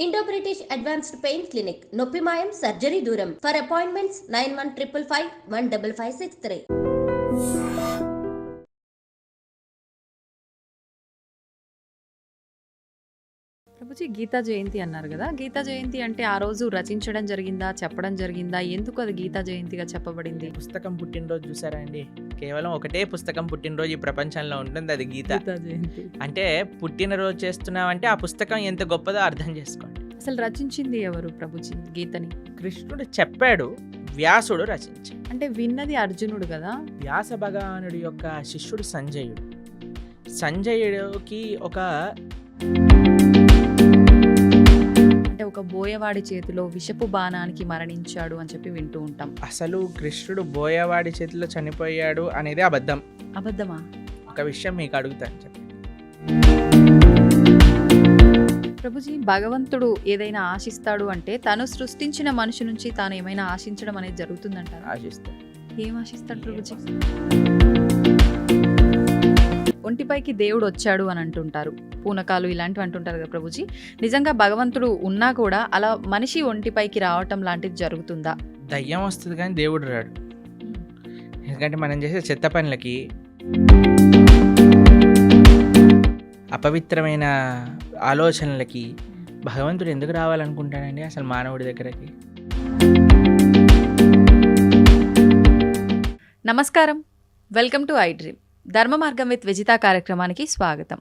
Indo British advanced pain clinic నొప్పి మాయం surgery దూరం ఫర్ అపాయింట్మెంట్స్ 9155515563. ప్రభుజీ గీతా జయంతి అన్నారు కదా, గీతా జయంతి అంటే ఆ రోజు రచించడం జరిగిందా, చెప్పడం జరిగిందా, ఎందుకు అది గీతా జయంతిగా చెప్పబడింది? పుస్తకం పుట్టినరోజు చూసారా అండి? కేవలం ఒకటే పుస్తకం పుట్టినరోజు ఈ ప్రపంచంలో ఉంటుంది, అది గీత. గీతా జయంతి అంటే పుట్టినరోజు చేస్తున్నామంటే ఆ పుస్తకం ఎంత గొప్పదో అర్థం చేసుకోండి. అసలు రచించింది ఎవరు ప్రభుజీ గీతని? కృష్ణుడు చెప్పాడు, వ్యాసుడు రచించాడు. అంటే విన్నది అర్జునుడు కదా. వ్యాస భగవానుడి యొక్క శిష్యుడు సంజయుడు. సంజయుడికి అంటే ఒక బోయవాడి చేతిలో విషపు బాణానికి మరణించాడు అని చెప్పి వింటూ ఉంటాం. అసలు కృష్ణుడు బోయవాడి చేతిలో చనిపోయాడు అనేది అబద్ధం. అబద్ధమా? ఒక విషయం మీకు అడుగుతాను చెప్పండి. ప్రభుజీ, భగవంతుడు ఏదైనా ఆశిస్తాడు అంటే తను సృష్టించిన మనిషి నుంచి తాను ఏమైనా ఆశించడం అనేది జరుగుతుందంటారా? ఆశిస్తాను. ఏం ఆశిస్తాడు ప్రభుజీ? ఒంటిపైకి దేవుడు వచ్చాడు అని అంటుంటారు, పూనకాలు ఇలాంటివి అంటుంటారు కదా ప్రభుజీ. నిజంగా భగవంతుడు ఉన్నా కూడా అలా మనిషి ఒంటిపైకి రావటం లాంటిది జరుగుతుందా? దయ్యం వస్తుంది కానీ దేవుడు రాడు. ఎందుకంటే మనం చేసే చెత్త పనులకి, అపవిత్రమైన ఆలోచనలకి భగవంతుడు ఎందుకు రావాలనుకుంటాడండి అసలు మానవుడి దగ్గరకి? నమస్కారం, వెల్కమ్ టు ఐ డ్రీమ్. ధర్మ మార్గం విత్ విజిత కార్యక్రమానికి స్వాగతం.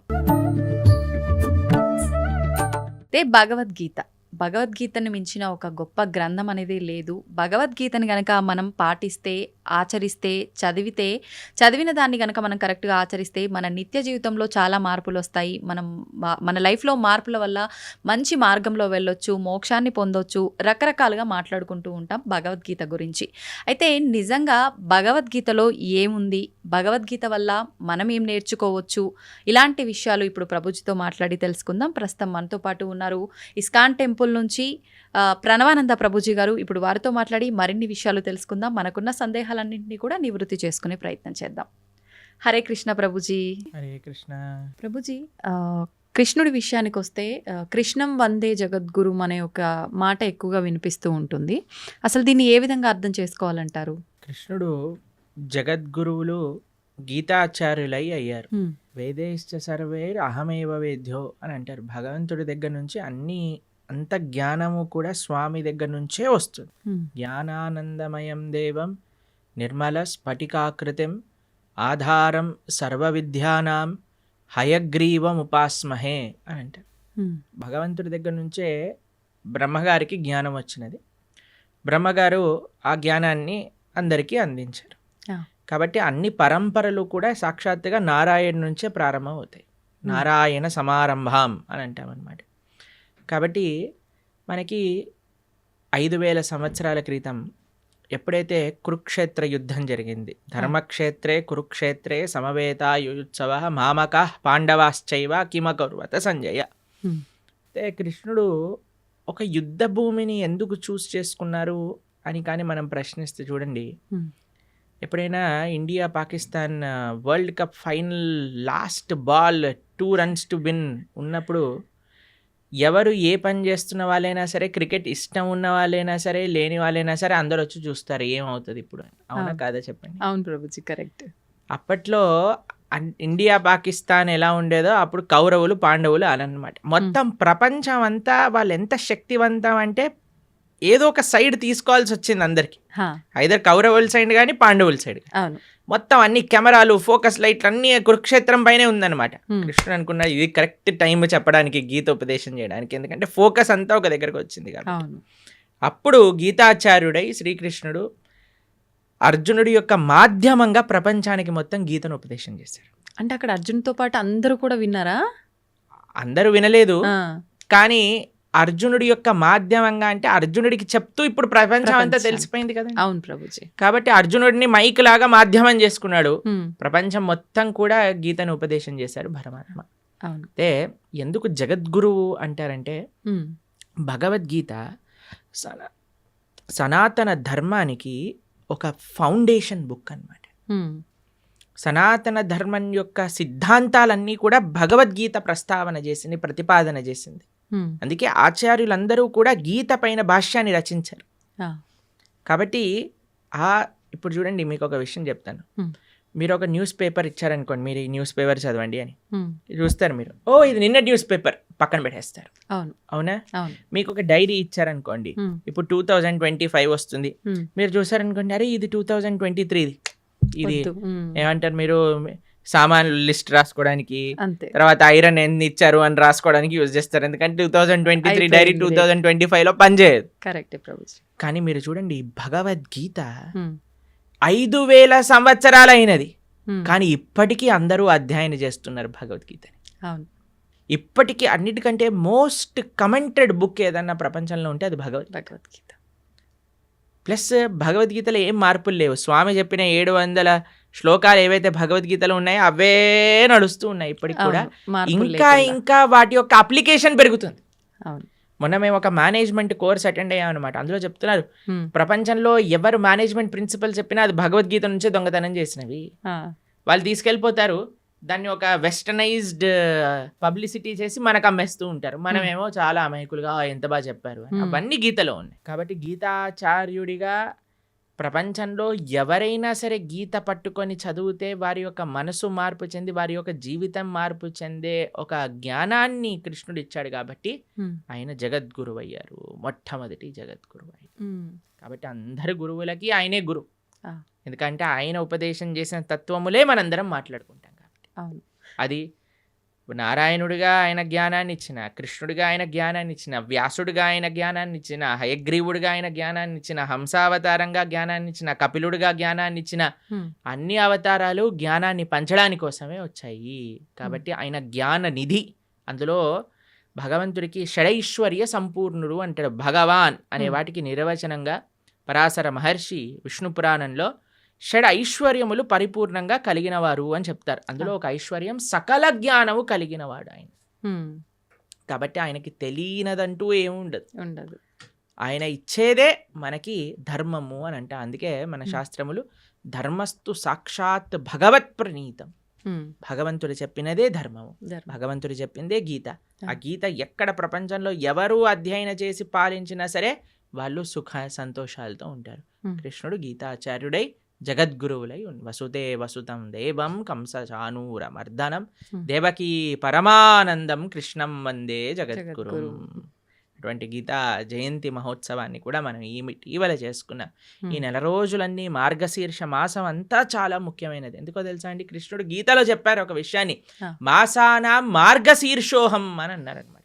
భగవద్గీతను మించిన ఒక గొప్ప గ్రంథం అనేది లేదు. భగవద్గీతని గనక మనం పాటిస్తే, ఆచరిస్తే, చదివిన దాన్ని గనక మనం కరెక్ట్గా ఆచరిస్తే మన నిత్య జీవితంలో చాలా మార్పులు వస్తాయి. మన లైఫ్లో మార్పుల వల్ల మంచి మార్గంలో వెళ్ళొచ్చు, మోక్షాన్ని పొందొచ్చు. రకరకాలుగా మాట్లాడుకుంటూ ఉంటాం భగవద్గీత గురించి. అయితే నిజంగా భగవద్గీతలో ఏముంది, భగవద్గీత వల్ల మనం ఏం నేర్చుకోవచ్చు, ఇలాంటి విషయాలు ఇప్పుడు ప్రభుజీతో మాట్లాడి తెలుసుకుందాం. ప్రస్తుతం మనతో పాటు ఉన్నారు ఇస్కాన్ టెంపుల్ నుంచి ప్రణవానంద ప్రభుజీ గారు. ఇప్పుడు వారితో మాట్లాడి మరిన్ని విషయాలు తెలుసుకుందాం. మనకున్న సందేహాలన్నింటినీ కూడా నివృత్తి చేసుకునే ప్రయత్నం చేద్దాం. హరే కృష్ణ ప్రభుజీ. హరే కృష్ణ ప్రభుజీ, కృష్ణుడి విషయానికి వస్తే కృష్ణం వందే జగద్గురు అనే ఒక మాట ఎక్కువగా వినిపిస్తూ ఉంటుంది. అసలు దీన్ని ఏ విధంగా అర్థం చేసుకోవాలంటారు? కృష్ణుడు జగద్గురువులు గీతాచార్యులై అయ్యారు. వేదేశ్చ సర్వేర్ అహమేవ వేద్యో అని అంటారు. భగవంతుడి దగ్గర నుంచి అంత జ్ఞానము కూడా స్వామి దగ్గర నుంచే వస్తుంది. జ్ఞానానందమయం దేవం నిర్మల స్ఫటికాకృతిం ఆధారం సర్వ విద్యానాం హయగ్రీవం ఉపాస్మహే అని అంటారు. భగవంతుడి దగ్గర నుంచే బ్రహ్మగారికి జ్ఞానం వచ్చినది. బ్రహ్మగారు ఆ జ్ఞానాన్ని అందరికీ అందించారు. కాబట్టి అన్ని పరంపరలు కూడా సాక్షాత్తుగా నారాయణ నుంచే ప్రారంభం అవుతాయి. నారాయణ సమారంభం అని అంటామన్నమాట. కాబట్టి మనకి 5000 సంవత్సరాల క్రితం ఎప్పుడైతే కురుక్షేత్ర యుద్ధం జరిగింది, ధర్మక్షేత్రే కురుక్షేత్రే సమవేతాయుత్సవ మామక పాండవాశ్చైవ కిమకర్వత సంజయ. అయితే కృష్ణుడు ఒక యుద్ధ భూమిని ఎందుకు చూస్ చేసుకున్నారు అని కానీ మనం ప్రశ్నిస్తే చూడండి, ఎప్పుడైనా India Pakistan world cup final last ball 2 runs to win ఉన్నప్పుడు ఎవరు ఏ పని చేస్తున్న వాళ్ళైనా సరే, క్రికెట్ ఇష్టం ఉన్న వాళ్ళైనా సరే, లేని వాళ్ళైనా సరే అందరూ వచ్చి చూస్తారు ఏమవుతుంది ఇప్పుడు. అవునా కాదా చెప్పండి? అవును ప్రభుజీ, కరెక్ట్. అప్పట్లో ఇండియా పాకిస్తాన్ ఎలా ఉండేదో అప్పుడు కౌరవులు పాండవులు అలన్నమాట. మొత్తం ప్రపంచం అంతా వాళ్ళు ఎంత శక్తివంతం అంటే ఏదో ఒక సైడ్ తీసుకోవాల్సి వచ్చింది అందరికి. ఐదర్ కౌరవుల సైడ్ కానీ పాండవుల సైడ్. మొత్తం అన్ని కెమెరాలు, ఫోకస్ లైట్లు అన్ని కురుక్షేత్రం పైనే ఉందన్నమాట. కృష్ణుడు అనుకున్నాడు ఇది కరెక్ట్ టైం చెప్పడానికి, గీత ఉపదేశం చేయడానికి, ఎందుకంటే ఫోకస్ అంతా ఒక దగ్గరకు వచ్చింది కాబట్టి. అప్పుడు గీతాచార్యుడై శ్రీకృష్ణుడు అర్జునుడి యొక్క మాధ్యమంగా ప్రపంచానికి మొత్తం గీతను ఉపదేశం చేశారు. అంటే అక్కడ అర్జునుడితో పాటు అందరూ కూడా విన్నారా? అందరూ వినలేదు, కానీ అర్జునుడి యొక్క మాధ్యమంగా, అంటే అర్జునుడికి చెప్తూ ఇప్పుడు ప్రపంచం అంతా తెలిసిపోయింది కదా. అవును ప్రభుజీ. కాబట్టి అర్జునుడిని మైక్ లాగా మాధ్యమం చేసుకున్నాడు. ప్రపంచం మొత్తం కూడా గీతను ఉపదేశం చేశాడు పరమాత్మ. అయితే ఎందుకు జగద్గురువు అంటారంటే, భగవద్గీత సనాతన ధర్మానికి ఒక ఫౌండేషన్ బుక్ అన్నమాట. సనాతన ధర్మం యొక్క సిద్ధాంతాలన్నీ కూడా భగవద్గీత ప్రస్తావన చేసింది, ప్రతిపాదన చేసింది. అందుకే ఆచార్యులందరూ కూడా గీత పైన భాష్యాన్ని రచించారు. కాబట్టి ఇప్పుడు చూడండి, మీకు ఒక విషయం చెప్తాను. మీరు ఒక న్యూస్ పేపర్ ఇచ్చారనుకోండి, మీరు ఈ న్యూస్ పేపర్ చదవండి అని చూస్తారు. మీరు ఇది నిన్న న్యూస్ పేపర్ పక్కన పెట్టేస్తారు. అవునా? మీకు ఒక డైరీ ఇచ్చారనుకోండి, ఇప్పుడు 2025 వస్తుంది, మీరు చూసారనుకోండి, అరే ఇది 2023, ఇది ఏమంటారు, మీరు సామాన్లు లిస్ట్ రాసుకోవడానికి, తర్వాత ఐరన్ ఎన్ని ఇచ్చారు అని రాసుకోవడానికి యూజ్ చేస్తారు. ఎందుకంటే 2023 డైరీ 2025 లో పనిచేయదు. కానీ మీరు చూడండి, భగవద్గీత 5000 సంవత్సరాలు అయినది, కానీ ఇప్పటికీ అందరూ అధ్యయనం చేస్తున్నారు భగవద్గీతని. ఇప్పటికీ అన్నిటికంటే మోస్ట్ కమెంటెడ్ బుక్ ఏదన్నా ప్రపంచంలో ఉంటే అది భగవద్గీత. ప్లస్ భగవద్గీతలో ఏం మార్పులు లేవు. స్వామి చెప్పిన 700 శ్లోకాలు ఏవైతే భగవద్గీతలో ఉన్నాయో అవే నడుస్తూ ఉన్నాయి ఇప్పటికి కూడా. ఇంకా వాటి యొక్క అప్లికేషన్ పెరుగుతుంది. మొన్న మేము ఒక మేనేజ్మెంట్ కోర్స్ అటెండ్ అయ్యామన్నమాట. అందులో చెప్తున్నారు, ప్రపంచంలో ఎవరు మేనేజ్మెంట్ ప్రిన్సిపల్ చెప్పినా అది భగవద్గీత నుంచే దొంగతనం చేసినవి. వాళ్ళు తీసుకెళ్ళిపోతారు, దాన్ని ఒక వెస్టర్నైజ్డ్ పబ్లిసిటీ చేసి మనకు అమ్మేస్తూ ఉంటారు. మనమేమో చాలా అమాయకులుగా ఎంత బాగా చెప్పారు. అవన్నీ గీతలో ఉన్నాయి. కాబట్టి గీతాచార్యుడిగా ప్రపంచంలో ఎవరైనా సరే గీత పట్టుకొని చదివితే వారి యొక్క మనసు మార్పు చెంది, వారి యొక్క జీవితం మార్పు చెందే ఒక జ్ఞానాన్ని కృష్ణుడు ఇచ్చాడు. కాబట్టి ఆయన జగద్గురువు అయ్యారు, మొట్టమొదటి జగద్గురువు అయ్యారు. కాబట్టి అందరు గురువులకి ఆయనే గురువు. ఎందుకంటే ఆయన ఉపదేశం చేసిన తత్వములే మనందరం మాట్లాడుకుంటాం. కాబట్టి అది నారాయణుడిగా ఆయన జ్ఞానాన్ని ఇచ్చిన, కృష్ణుడిగా ఆయన జ్ఞానాన్ని ఇచ్చిన, వ్యాసుడిగా ఆయన జ్ఞానాన్ని ఇచ్చిన, హయగ్రీవుడిగా ఆయన జ్ఞానాన్ని ఇచ్చిన, హంసావతారంగా జ్ఞానాన్ని ఇచ్చిన, కపిలుడిగా జ్ఞానాన్ని ఇచ్చిన, అన్ని అవతారాలు జ్ఞానాన్ని పంచడానికి కోసమే వచ్చాయి. కాబట్టి ఆయన జ్ఞాన నిధి. అందులో భగవంతుడికి షడైశ్వర్య సంపూర్ణుడు అంటాడు. భగవాన్ అనే వాటికి నిర్వచనంగా పరాశర మహర్షి విష్ణు పురాణంలో షడ్ ఐశ్వర్యములు పరిపూర్ణంగా కలిగినవారు అని చెప్తారు. అందులో ఒక ఐశ్వర్యం సకల జ్ఞానము కలిగినవాడు ఆయన. కాబట్టి ఆయనకి తెలియనదంటూ ఏముండదు. ఆయన ఇచ్చేదే మనకి ధర్మము అని అంట. అందుకే మన శాస్త్రములు ధర్మస్తు సాక్షాత్ భగవత్ ప్రణీతం. భగవంతుడు చెప్పినదే ధర్మము, భగవంతుడు చెప్పిందే గీత. ఆ గీత ఎక్కడ ప్రపంచంలో ఎవరు అధ్యయనం చేసి పాలించినా సరే వాళ్ళు సుఖ సంతోషాలతో ఉంటారు. కృష్ణుడు గీతాచార్యుడై జగద్గురువులై వసుదే వసుతం దేవం కంస చానూర మర్దనం దేవకీ పరమానందం కృష్ణం వందే జగద్గురు. అటువంటి గీతా జయంతి మహోత్సవాన్ని కూడా మనం ఇటీవల చేసుకున్నాం. ఈ నెల రోజులన్నీ మార్గశీర్ష మాసం అంతా చాలా ముఖ్యమైనది. ఎందుకో తెలుసా అండి, కృష్ణుడు గీతలో చెప్పారు ఒక విషయాన్ని, మాసానా మార్గశీర్షోహం అని అన్నారనమాట.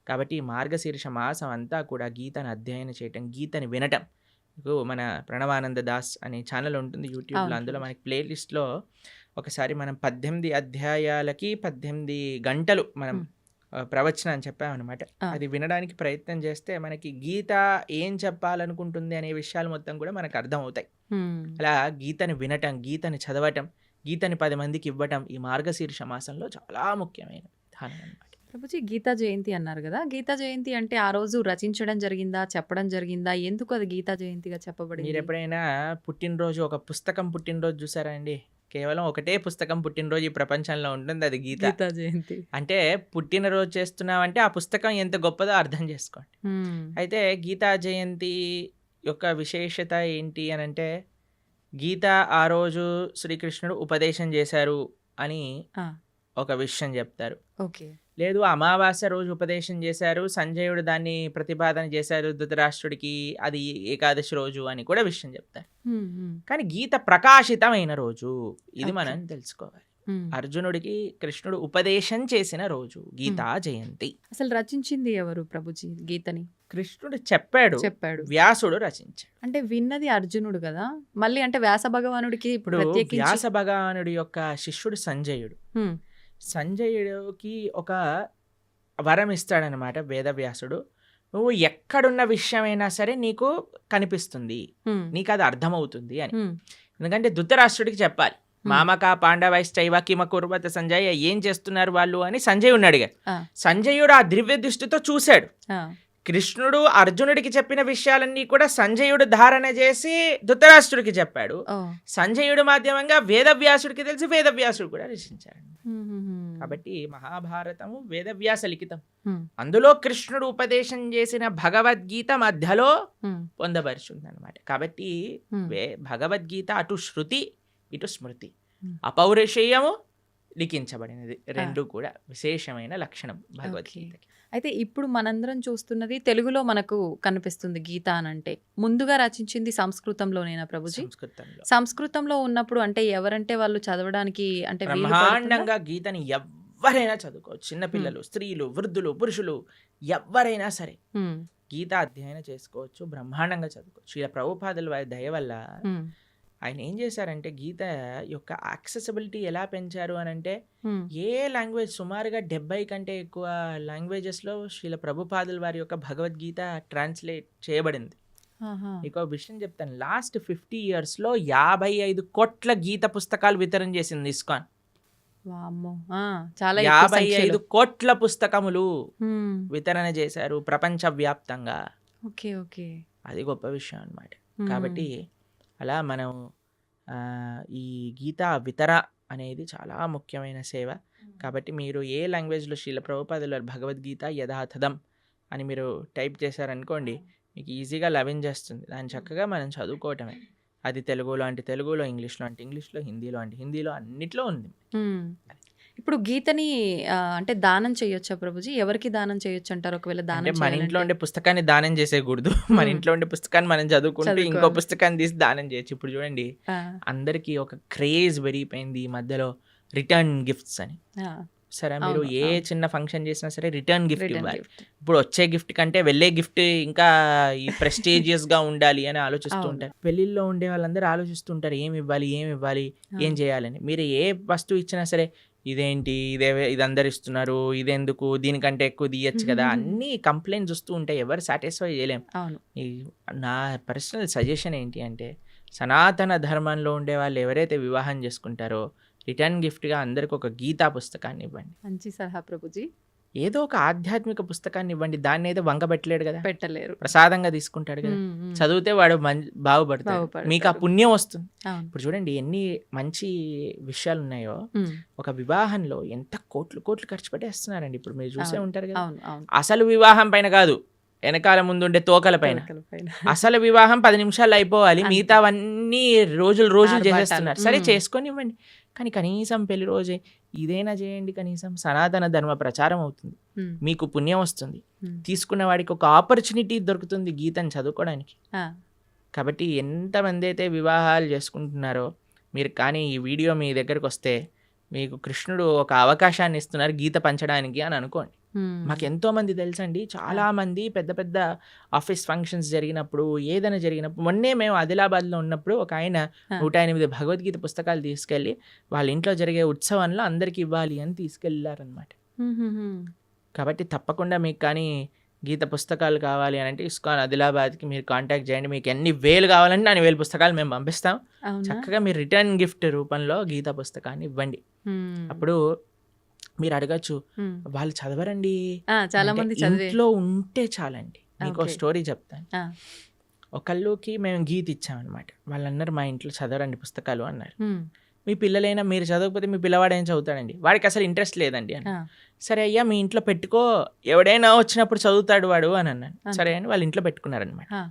కాబట్టి ఈ మార్గశీర్ష మాసం అంతా కూడా గీతను అధ్యయనం చేయటం, గీతని వినటం. మన ప్రణవానంద దాస్ అనే ఛానల్ ఉంటుంది యూట్యూబ్లో. అందులో మనకి ప్లేలిస్ట్లో ఒకసారి మనం 18 అధ్యాయాలకి 18 గంటలు మనం ప్రవచనం అని చెప్పామన్నమాట. అది వినడానికి ప్రయత్నం చేస్తే మనకి గీత ఏం చెప్పాలనుకుంటుంది అనే విషయాలు మొత్తం కూడా మనకు అర్థమవుతాయి. అలా గీతని వినటం, గీతని చదవటం, గీతని 10 మందికి ఇవ్వటం ఈ మార్గశీర్ష మాసంలో చాలా ముఖ్యమైన విధానం అన్నమాట. ప్రభుజీ, గీతా జయంతి అన్నారు కదా, గీతా జయంతి అంటే ఆ రోజు రచించడం జరిగిందా, చెప్పడం జరిగిందా, ఎందుకు అది గీతా జయంతిగా చెప్పబడింది? మీరు ఎప్పుడైనా పుట్టినరోజు, ఒక పుస్తకం పుట్టినరోజు చూసారా అండి? కేవలం ఒకటే పుస్తకం పుట్టినరోజు ఈ ప్రపంచంలో ఉంటుంది, అది గీతా జయంతి. అంటే పుట్టినరోజు చేస్తున్నామంటే ఆ పుస్తకం ఎంత గొప్పదో అర్థం చేసుకోండి. అయితే గీతా జయంతి యొక్క విశేషత ఏంటి అని అంటే, గీత ఆ రోజు శ్రీకృష్ణుడు ఉపదేశం చేశారు అని ఒక విషయం చెప్తారు. లేదు, అమావాస్య రోజు ఉపదేశం చేశారు, సంజయుడు దాన్ని ప్రతిపాదన చేశారు ధృతరాష్ట్రుడికి, అది ఏకాదశి రోజు అని కూడా విషయం చెప్తారు. కానీ గీత ప్రకాశితమైన రోజు ఇది మనం తెలుసుకోవాలి. అర్జునుడికి కృష్ణుడు ఉపదేశం చేసిన రోజు గీతా జయంతి. అసలు రచించింది ఎవరు ప్రభుజీ గీతని? కృష్ణుడు చెప్పాడు, వ్యాసుడు రచించాడు. అంటే విన్నది అర్జునుడు కదా, మళ్ళీ అంటే వ్యాస భగవానుడికి ఇప్పుడు వ్యాస భగవానుడి యొక్క శిష్యుడు సంజయుడు. సంజయుడికి ఒక వరం ఇస్తాడనమాట వేదవ్యాసుడు. నువ్వు ఎక్కడున్న విషయమైనా సరే నీకు కనిపిస్తుంది, నీకు అది అర్థమవుతుంది అని. ఎందుకంటే ధృతరాష్ట్రుడికి చెప్పాలి, మామక పాండవైశ్చైవ కిమ కుర్వత సంజయ్, ఏం చేస్తున్నారు వాళ్ళు అని సంజయుడిని అడిగారు. సంజయుడు ఆ దివ్య దృష్టితో చూశాడు. కృష్ణుడు అర్జునుడికి చెప్పిన విషయాలన్నీ కూడా సంజయుడు ధారణ చేసి ధృతరాష్ట్రుడికి చెప్పాడు. సంజయుడు మాధ్యమంగా వేదవ్యాసుడికి తెలిసి వేదవ్యాసుడు కూడా రచించాడు. కాబట్టి మహాభారతము వేదవ్యాస లిఖితం. Hmm. అందులో కృష్ణుడు ఉపదేశం చేసిన భగవద్గీత మధ్యలో Hmm. పొందపరుచుంది అనమాట. కాబట్టి Hmm. భగవద్గీత అటు శృతి ఇటు స్మృతి, Hmm. అపౌరుషేయము లిఖించబడినది. రెండు కూడా విశేషమైన లక్షణం భగవద్గీతకి. అయితే ఇప్పుడు మనందరం చూస్తున్నది తెలుగులో మనకు కనిపిస్తుంది గీత అనంటే. ముందుగా రచించింది సంస్కృతంలోనేనా ప్రభుజీ? సంస్కృతంలో సంస్కృతంలో ఉన్నప్పుడు అంటే ఎవరంటే వాళ్ళు చదవడానికి అంటే వీలు పడుతుందా? బ్రహ్మాండంగా గీతని ఎవ్వరైనా చదువుకోవచ్చు. చిన్నపిల్లలు, స్త్రీలు, వృద్ధులు, పురుషులు ఎవ్వరైనా సరే Hmm. గీత అధ్యయనం చేసుకోవచ్చు, బ్రహ్మాండంగా చదువుకోవచ్చు. ఇలా ప్రభుపాదుల వారి దయ వల్ల Hmm. ఆయన ఏం చేశారంటే గీత యొక్క యాక్సెసిబిలిటీ ఎలా పెంచారు అని అంటే, Hmm. ఏ లాంగ్వేజ్ సుమారుగా 70 కంటే ఎక్కువ లాంగ్వేజెస్లో శ్రీల ప్రభుపాదుల వారి యొక్క భగవద్గీత ట్రాన్స్లేట్ చేయబడింది. ఆహా. మీకు విషయం చెప్తాను, లాస్ట్ 50 yearsలో 55 కోట్ల గీత పుస్తకాలు వితరణ చేసింది ఇస్కాన్. వామ్మో. చాలా ఎక్కువ 55 సంఖ్యలో. కోట్ల పుస్తకములు Hmm. వితరణ చేశారు ప్రపంచవ్యాప్తంగా. Okay okay. అది గొప్ప విషయం అన్నమాట. Hmm. కాబట్టి అలా మనం ఈ గీత వితర అనేది చాలా ముఖ్యమైన సేవ. కాబట్టి మీరు ఏ లాంగ్వేజ్లో శ్రీల ప్రభుపాదుల వారి భగవద్గీత యథాతథం అని మీరు టైప్ చేశారనుకోండి, మీకు ఈజీగా లభించేస్తుంది. దాన్ని చక్కగా మనం చదువుకోవటమే. అది తెలుగులో అంటే తెలుగులో, ఇంగ్లీష్లో అంటే ఇంగ్లీష్లో, హిందీలో అంటే హిందీలో, అన్నిట్లో ఉంది. Hmm. ఇప్పుడు గీతని అంటే దానం చేయొచ్చా ప్రభుజీ? ఎవరికి దానం చేయొచ్చు అంటారు ఒకవేళ అంటే దానం మన ఇంట్లో చేయాలంటే? ఉండే పుస్తకాన్ని దానం చేసేయకూడదు. మన ఇంట్లో ఉండే పుస్తకాన్ని మనం చదువుకుంటూ ఇంకో చదువుకోవాలి. పుస్తకాన్ని తీసి దానం చేయొచ్చు. ఇప్పుడు చూడండి, ఆ, అందరికీ ఒక క్రేజ్ పెరిగిపోయింది ఈ మధ్యలో రిటర్న్ గిఫ్ట్స్ అని. ఆ, సరే, మీరు అవును, ఏ అవును. చిన్న ఫంక్షన్ చేసినా సరే రిటర్న్ గిఫ్ట్ రిటర్న్ ఇవ్వాలి. గిఫ్ట్. ఇప్పుడు వచ్చే గిఫ్ట్ కంటే వెళ్ళే గిఫ్ట్ ఇంకా ఈ ప్రెస్టీజియస్ గా ఉండాలి అని ఆలోచిస్తూ అవును. ఉంటారు. పెళ్లిల్లో ఉండే వాళ్ళందరూ ఆలోచిస్తుంటారు ఏం ఇవ్వాలి, ఏం చేయాలని. మీరు ఏ వస్తువు ఇచ్చినా సరే ఇదేంటి, ఇది అందరు ఇస్తున్నారు, ఇదెందుకు, దీనికంటే ఎక్కువ తీయచ్చు కదా, అన్ని కంప్లైంట్స్ వస్తూ ఉంటాయి. ఎవరు సాటిస్ఫై చేయలేం. అవును. నా పర్సనల్ సజెషన్ ఏంటి అంటే, సనాతన ధర్మంలో ఉండే వాళ్ళు ఎవరైతే వివాహం చేసుకుంటారో రిటర్న్ గిఫ్ట్గా అందరికి ఒక గీతా పుస్తకాన్ని ఇవ్వండి. మంచి సలహా ప్రభుజీ. ఏదో ఒక ఆధ్యాత్మిక పుస్తకాన్ని ఇవ్వండి. దాన్ని అయితే వంగబెట్టలేడు కదా, పెట్టలేరు. ప్రసాదంగా తీసుకుంటాడు కదా. Hmm, hmm. చదివితే వాడు బాగుపడతాడు, బాగుపడతాడు. మీకు ఆ పుణ్యం వస్తుంది. అవును. ఇప్పుడు చూడండి ఎన్ని మంచి విషయాలు ఉన్నాయో. Hmm. ఒక వివాహంలో ఎంత కోట్లు ఖర్చు పెట్టేస్తున్నారండి. ఇప్పుడు మీరు చూసే అవును. ఉంటారు కదా. అవును అవును. అసలు వివాహం పైన కాదు, వెనకాల ముందుండే తోకల పైన. తోకల పైన. అసలు వివాహం 10 నిమిషాలు అయిపోవాలి, అంతే. మిగతావన్నీ రోజులు ఆర్భాటాలు. చేసేస్తున్నారు. సరే, మ్మ్. చేసుకొని ఇవ్వండి, కానీ కనీసం పెళ్లి రోజే ఇదైనా చేయండి. కనీసం సనాతన ధర్మ ప్రచారం అవుతుంది, Hmm. మీకు పుణ్యం వస్తుంది, Hmm. తీసుకున్న వాడికి ఒక ఆపర్చునిటీ దొరుకుతుంది గీతను చదువుకోవడానికి. ఆ, కాబట్టి ఎంతమంది అయితే వివాహాలు చేసుకుంటున్నారో మీరు, కానీ ఈ వీడియో మీ దగ్గరకు వస్తే మీకు కృష్ణుడు ఒక అవకాశాన్ని ఇస్తున్నారు గీత పంచడానికి అని అనుకోండి. hmm. మాకు ఎంతో మంది తెలుసండి, చాలా మంది పెద్ద పెద్ద ఆఫీస్ ఫంక్షన్స్ జరిగినప్పుడు, ఏదైనా జరిగినప్పుడు, మొన్నే మేము ఆదిలాబాద్లో ఉన్నప్పుడు ఒక ఆయన 108 భగవద్గీత పుస్తకాలు తీసుకెళ్ళి వాళ్ళ ఇంట్లో జరిగే ఉత్సవంలో అందరికి ఇవ్వాలి అని తీసుకెళ్ళారనమాట. Hmm, hmm, hmm. కాబట్టి తప్పకుండా మీకు కానీ గీత పుస్తకాలు కావాలి అని అంటే ఇస్కాన్ ఆదిలాబాద్కి మీరు కాంటాక్ట్ చేయండి. మీకు ఎన్ని వేలు కావాలంటే అన్ని వేలు పుస్తకాలు మేము పంపిస్తాం. అవునా? చక్కగా మీరు రిటర్న్ గిఫ్ట్ రూపంలో గీత పుస్తకాన్ని ఇవ్వండి. Hmm. అప్పుడు మీరు అడగచ్చు, Hmm. వాళ్ళు చదవరండి చాలా అంటే మంది చదివే. ఇంట్లో ఉంటే చాలండి. మీకు Okay. స్టోరీ చెప్తాను. ఆ, ఒకళ్ళకి మేము గీత ఇచ్చామన్నమాట. వాళ్ళు అన్నారు మా ఇంట్లో చదవరండి పుస్తకాలు అన్నారు. hmm. మీ పిల్లలైనా మీరు చదవకపోతే మీ పిల్లవాడు ఏం చదువుతాడండి, వాడికి అసలు ఇంట్రెస్ట్ లేదండి అని. ఆ, సరే అయ్యా మీ ఇంట్లో పెట్టుకో, ఎవడైనా వచ్చినప్పుడు చదువుతాడు వాడు అని అన్నాను. అంతే. సరే అని వాళ్ళ ఇంట్లో పెట్టుకున్నారనమాట. ఆ,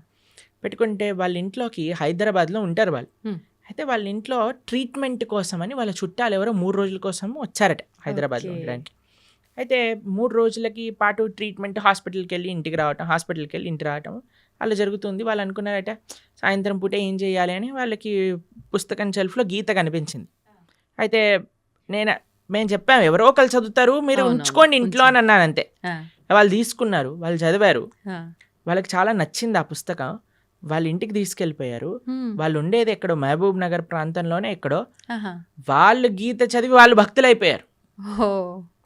పెట్టుకుంటే వాళ్ళ ఇంట్లోకి హైదరాబాద్లో ఉంటారు వాళ్ళు. Hmm. అయితే వాళ్ళ ఇంట్లో ట్రీట్మెంట్ కోసం అని వాళ్ళ చుట్టాలు ఎవరో 3 రోజుల కోసం వచ్చారట హైదరాబాద్లో Okay. ఉండడానికి. అయితే 3 రోజులకి పాటు ట్రీట్మెంట్, హాస్పిటల్కి వెళ్ళి ఇంటికి రావటం, హాస్పిటల్కి వెళ్ళి ఇంటికి రావటం అలా జరుగుతుంది. వాళ్ళు అనుకున్నారట సాయంత్రం పూట ఏం చేయాలి అని వాళ్ళకి పుస్తకం షెల్ఫ్లో గీత కనిపించింది. అయితే మేము చెప్పాము ఎవరో ఒకళ్ళు చదువుతారు, మీరు అవునవును, ఉంచుకోండి ఇంట్లో అని అన్నాను అంతే. ఆ, వాళ్ళు తీసుకున్నారు, వాళ్ళు చదివారు, ఆ. వాళ్ళకి చాలా నచ్చింది ఆ పుస్తకం. వాళ్ళ ఇంటికి తీసుకెళ్ళిపోయారు. Hmm. వాళ్ళు ఉండేది ఎక్కడో మహబూబ్ నగర్ ప్రాంతంలోనే ఎక్కడో. ఆహా. వాళ్ళు గీత చదివి వాళ్ళు భక్తులైపోయారు. ఓ.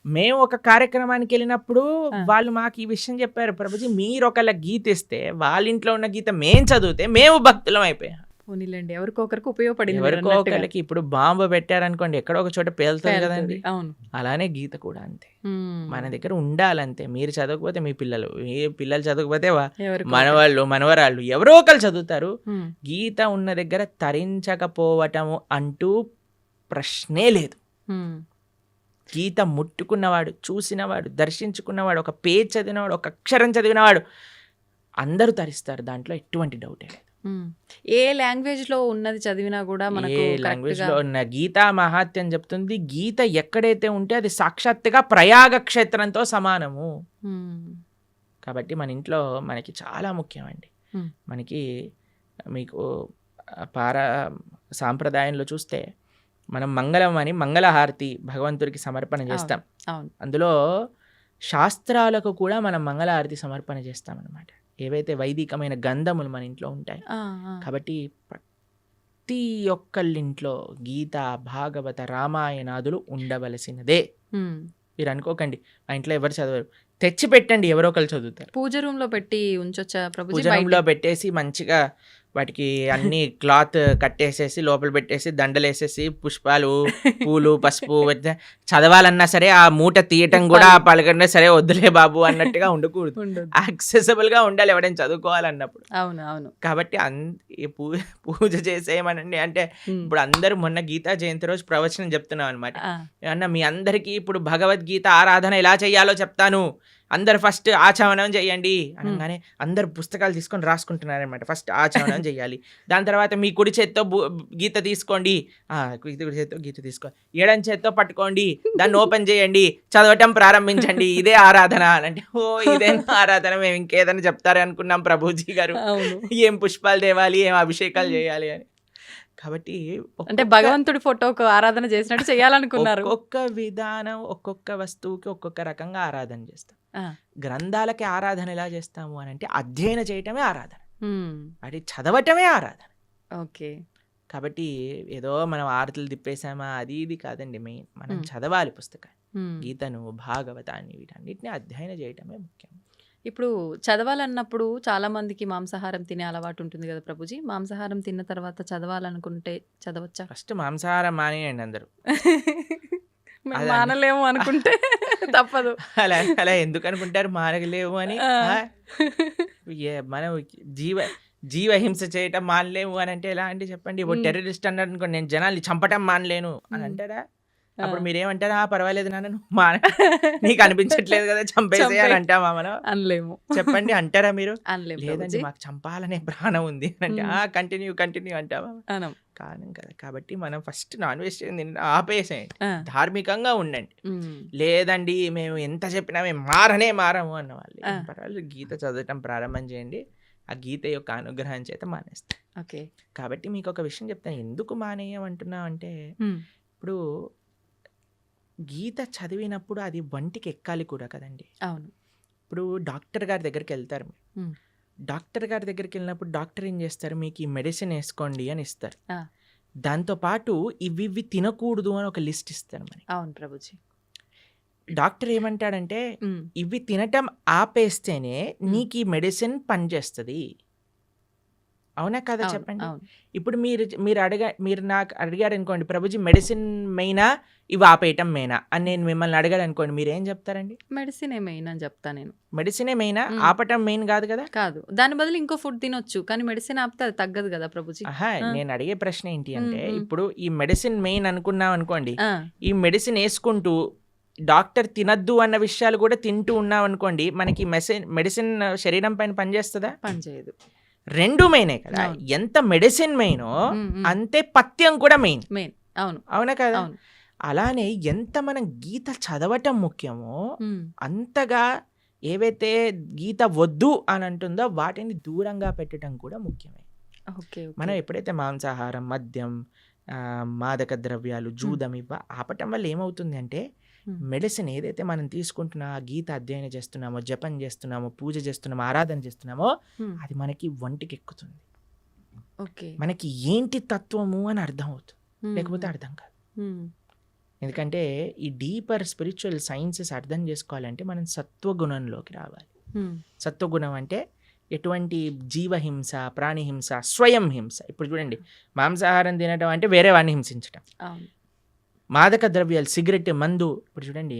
మేము ఒక కార్యక్రమానికి వెళ్ళినప్పుడు ఆ. వాళ్ళు మాకు ఈ విషయం చెప్పారు, ప్రభుజీ మీరు ఒకళ్ళ గీత ఇస్తే వాళ్ళ ఇంట్లో ఉన్న గీత మేం చదివితే మేము భక్తులం అయిపోయాం. పోనీలేండి, ఎవరికొకరికి ఉపయోగపడింది మీరు ఎవరికో అన్నట్టుగా. ఒకళ్ళకి ఇప్పుడు బాంబు పెట్టారనుకోండి ఎక్కడో ఒక చోట పేలుతుంది పేలుతుంది. కదండి, అవును. అలానే గీత కూడా అంతే. Hmm. మన దగ్గర ఉండాలంతే. మీరు చదవకపోతే మీ పిల్లలు, ఏ పిల్లలు చదవకపోతే ఎవరికో మనవాళ్ళు మనవరాళ్ళు ఎవరో ఒకళ్ళు చదువుతారు. Hmm. గీత ఉన్న దగ్గర తరించకపోవటము అంటూ ప్రశ్నే లేదు. Hmm. గీత ముట్టుకున్నవాడు, చూసినవాడు, దర్శించుకున్నవాడు, ఒక పేజ్ చదివినవాడు, ఒక అక్షరం చదివినవాడు అందరూ తరిస్తారు. దాంట్లో ఎటువంటి డౌటే లేదు. ఏ లాంగ్వేజ్ లో ఉన్నది చదివినా కూడా మనకు ఏ లాంగ్వేజ్ లో ఉన్న గీతా మహాత్యం చెప్తుంది. గీత ఎక్కడైతే ఉంటే అది సాక్షాత్తుగా ప్రయాగ క్షేత్రంతో సమానము. కాబట్టి మన ఇంట్లో మనకి చాలా ముఖ్యమండి. మనకి మీకు సాంప్రదాయంలో చూస్తే మనం మంగళం అని మంగళహారతి భగవంతుడికి సమర్పణ చేస్తాం. అందులో శాస్త్రాలకు కూడా మనం మంగళహారతి సమర్పణ చేస్తాం అన్నమాట. ఏవైతే వైదికమైన గంధములు మన ఇంట్లో ఉంటాయి. కాబట్టి ప్రతి ఒక్కళ్ళింట్లో గీత, భాగవత, రామాయణాదులు ఉండవలసినదే. మీరు అనుకోకండి మా ఇంట్లో ఎవరు చదవరు, తెచ్చి పెట్టండి, ఎవరో ఒకరు చదువుతారు. పూజ రూమ్ లో పెట్టి ఉంచొచ్చా ప్రభుజీ? పూజ రూమ్ లో పెట్టేసి మంచిగా వాటికి అన్ని క్లాత్ కట్టేసేసి లోపల పెట్టేసి దండలేసేసి పుష్పాలు, పూలు, పసుపు చదవాలన్నా సరే ఆ మూట తీయటం కూడా పలకన్నా సరే వద్దులే బాబు అన్నట్టుగా ఉండకూడదు. యాక్సెసిబుల్ గా ఉండాలి ఎవడైనా చదువుకోవాలన్నప్పుడు. అవును. కాబట్టి పూజ చేసేయమనండి అంటే ఇప్పుడు అందరూ మొన్న గీతా జయంతి రోజు ప్రవచనం చెప్తున్నాం అనమాట. ఏమన్నా మీ అందరికీ ఇప్పుడు భగవద్గీత ఆరాధన ఎలా చేయాలో చెప్తాను, అందరు ఫస్ట్ ఆచమనం చేయండి అనగానే అందరు పుస్తకాలు తీసుకొని రాసుకుంటున్నారనమాట. ఫస్ట్ ఆచమనం చేయాలి, దాని తర్వాత మీ కుడి చేత్తో గీత తీసుకోండి, కుడి చేత్తో గీత తీసుకోండి, ఎడం చేత్తో పట్టుకోండి, దాన్ని ఓపెన్ చేయండి, చదవటం ప్రారంభించండి, ఇదే ఆరాధన అంటే ఓ ఇదే ఆరాధన, మేము ఇంకేదైనా చెప్తారు అనుకున్నాం ప్రభుజీ గారు, ఏం పుష్పాలు తేవాలి, ఏం అభిషేకాలు చేయాలి అని. కాబట్టి అంటే భగవంతుడి ఫోటోకు ఆరాధన చేసినట్టు చేయాలనుకున్నారు. ఒక్కొక్క విధానం ఒక్కొక్క వస్తువుకి ఒక్కొక్క రకంగా ఆరాధన చేస్తాం. గ్రంథాలకి ఆరాధన ఎలా చేస్తాము అని అంటే అధ్యయనం చేయటమే ఆరాధన, అది చదవటమే ఆరాధన. ఓకే. కాబట్టి ఏదో మనం ఆరతులు తిప్పేసామా అది ఇది కాదండి. మెయిన్ మనం చదవాలి పుస్తకాన్ని, గీతను, భాగవతాన్ని, వీటన్నిటిని అధ్యయనం చేయటమే ముఖ్యం. ఇప్పుడు చదవాలన్నప్పుడు చాలా మందికి మాంసాహారం తినే అలవాటు ఉంటుంది కదా ప్రభుజీ. మాంసాహారం తిన్న తర్వాత చదవాలనుకుంటే చదవచ్చా? ఫస్ట్ మాంసాహారం మానేయండి అందరూ. మానలేము అనుకుంటే తప్పదు. అలా ఎందుకు అనుకుంటారు మానలేము అని? మనం జీవహింస చేయటం మానలేము అని అంటే ఎలా అండి చెప్పండి? ఇప్పుడు టెర్రరిస్ట్ అన్నాడు అనుకోండి, నేను జనాల్ని చంపటం మానలేను అని అంటారా? అప్పుడు మీరేమంటారా? పర్వాలేదు నాన్న, నీకు అనిపించట్లేదు కదా చంపేసే అని అంటామా మనం? అనలేము. చెప్పండి, అంటారా మీరు? అనలేము. లేదండి మాకు చంపాలనే ప్రాణం ఉంది అంటే కంటిన్యూ అంటావా? కాను కదా. కాబట్టి మనం ఫస్ట్ నాన్ వెజిటేరియన్ ఆపేసేయండి, ధార్మికంగా ఉండండి. లేదండి మేము ఎంత చెప్పినా మేము మారము అన్న వాళ్ళు పర్వాలేదు, గీత చదవటం ప్రారంభం చేయండి, ఆ గీత యొక్క అనుగ్రహం చేత మానేస్తాం. ఓకే. కాబట్టి మీకు ఒక విషయం చెప్తాను, ఎందుకు మానేయమంటున్నాం అంటే ఇప్పుడు గీత చదివినప్పుడు అది వంటికి ఎక్కాలి కూడా కదండి. అవును. ఇప్పుడు డాక్టర్ గారి దగ్గరికి వెళ్తారు, డాక్టర్ గారి దగ్గరికి వెళ్ళినప్పుడు డాక్టర్ ఏం చేస్తారు, మీకు ఈ మెడిసిన్ వేసుకోండి అని ఇస్తారు. దాంతోపాటు ఇవి తినకూడదు అని ఒక లిస్ట్ ఇస్తారు మనకి. అవును ప్రభుజీ. డాక్టర్ ఏమంటాడంటే ఇవి తినటం ఆపేస్తేనే నీకు ఈ మెడిసిన్ పనిచేస్తుంది. అవునా కదా చెప్పండి. ఇప్పుడు మీరు నాకు అడిగారు అనుకోండి, ప్రభుజీ మెడిసిన్ మెయినా ఇవి ఆపేయటం మెయినా అని నేను మిమ్మల్ని అడిగాడు అనుకోండి, మీరు ఏం చెప్తారండి? మెడిసినే మెయిన్ అని చెప్తా నేను. మెడిసినే మెయినా, ఆపటం మెయిన్ కాదు కదా? కాదు, దాని బదులు ఇంకో ఫుడ్ తినొచ్చు, కానీ మెడిసిన్ ఆపితే అది తగ్గదు కదా ప్రభుజీ. నేను అడిగే ప్రశ్న ఏంటి అంటే, ఇప్పుడు ఈ మెడిసిన్ మెయిన్ అనుకున్నాం అనుకోండి, ఈ మెడిసిన్ వేసుకుంటూ డాక్టర్ తినద్దు అన్న విషయాలు కూడా తింటూ ఉన్నాం అనుకోండి, మనకి మెడిసిన్ శరీరం పైన పనిచేస్తుందా? పనిచేయదు. రెండు మెయినే కదా. ఎంత మెడిసిన్ మెయినో అంతే పథ్యం కూడా మెయిన్. అవునా కదా? అలానే ఎంత మనం గీత చదవటం ముఖ్యమో అంతగా ఏవైతే గీత వద్దు అని అంటుందో వాటిని దూరంగా పెట్టడం కూడా ముఖ్యమే. మనం ఎప్పుడైతే మాంసాహారం, మద్యం, మాదక ద్రవ్యాలు, జూదం ఇవ్వ ఆపటం వల్ల ఏమవుతుంది అంటే, మెడిసిన్ ఏదైతే మనం తీసుకుంటున్నా, గీత అధ్యయనం చేస్తున్నామో, జపం చేస్తున్నామో, పూజ చేస్తున్నామో, ఆరాధన చేస్తున్నామో అది మనకి వంటికి ఎక్కుతుంది. మనకి ఏంటి తత్వము అని అర్థం అవుతుంది, లేకపోతే అర్థం కాదు. ఎందుకంటే ఈ డీపర్ స్పిరిచువల్ సైన్సెస్ అర్థం చేసుకోవాలంటే మనం సత్వగుణంలోకి రావాలి. సత్వగుణం అంటే ఎటువంటి జీవహింస, ప్రాణిహింస, స్వయం హింస. ఇప్పుడు చూడండి, మాంసాహారం తినడం అంటే వేరే వాడిని హింసించడం. మాదక ద్రవ్యాలు, సిగరెట్, మందు, ఇప్పుడు చూడండి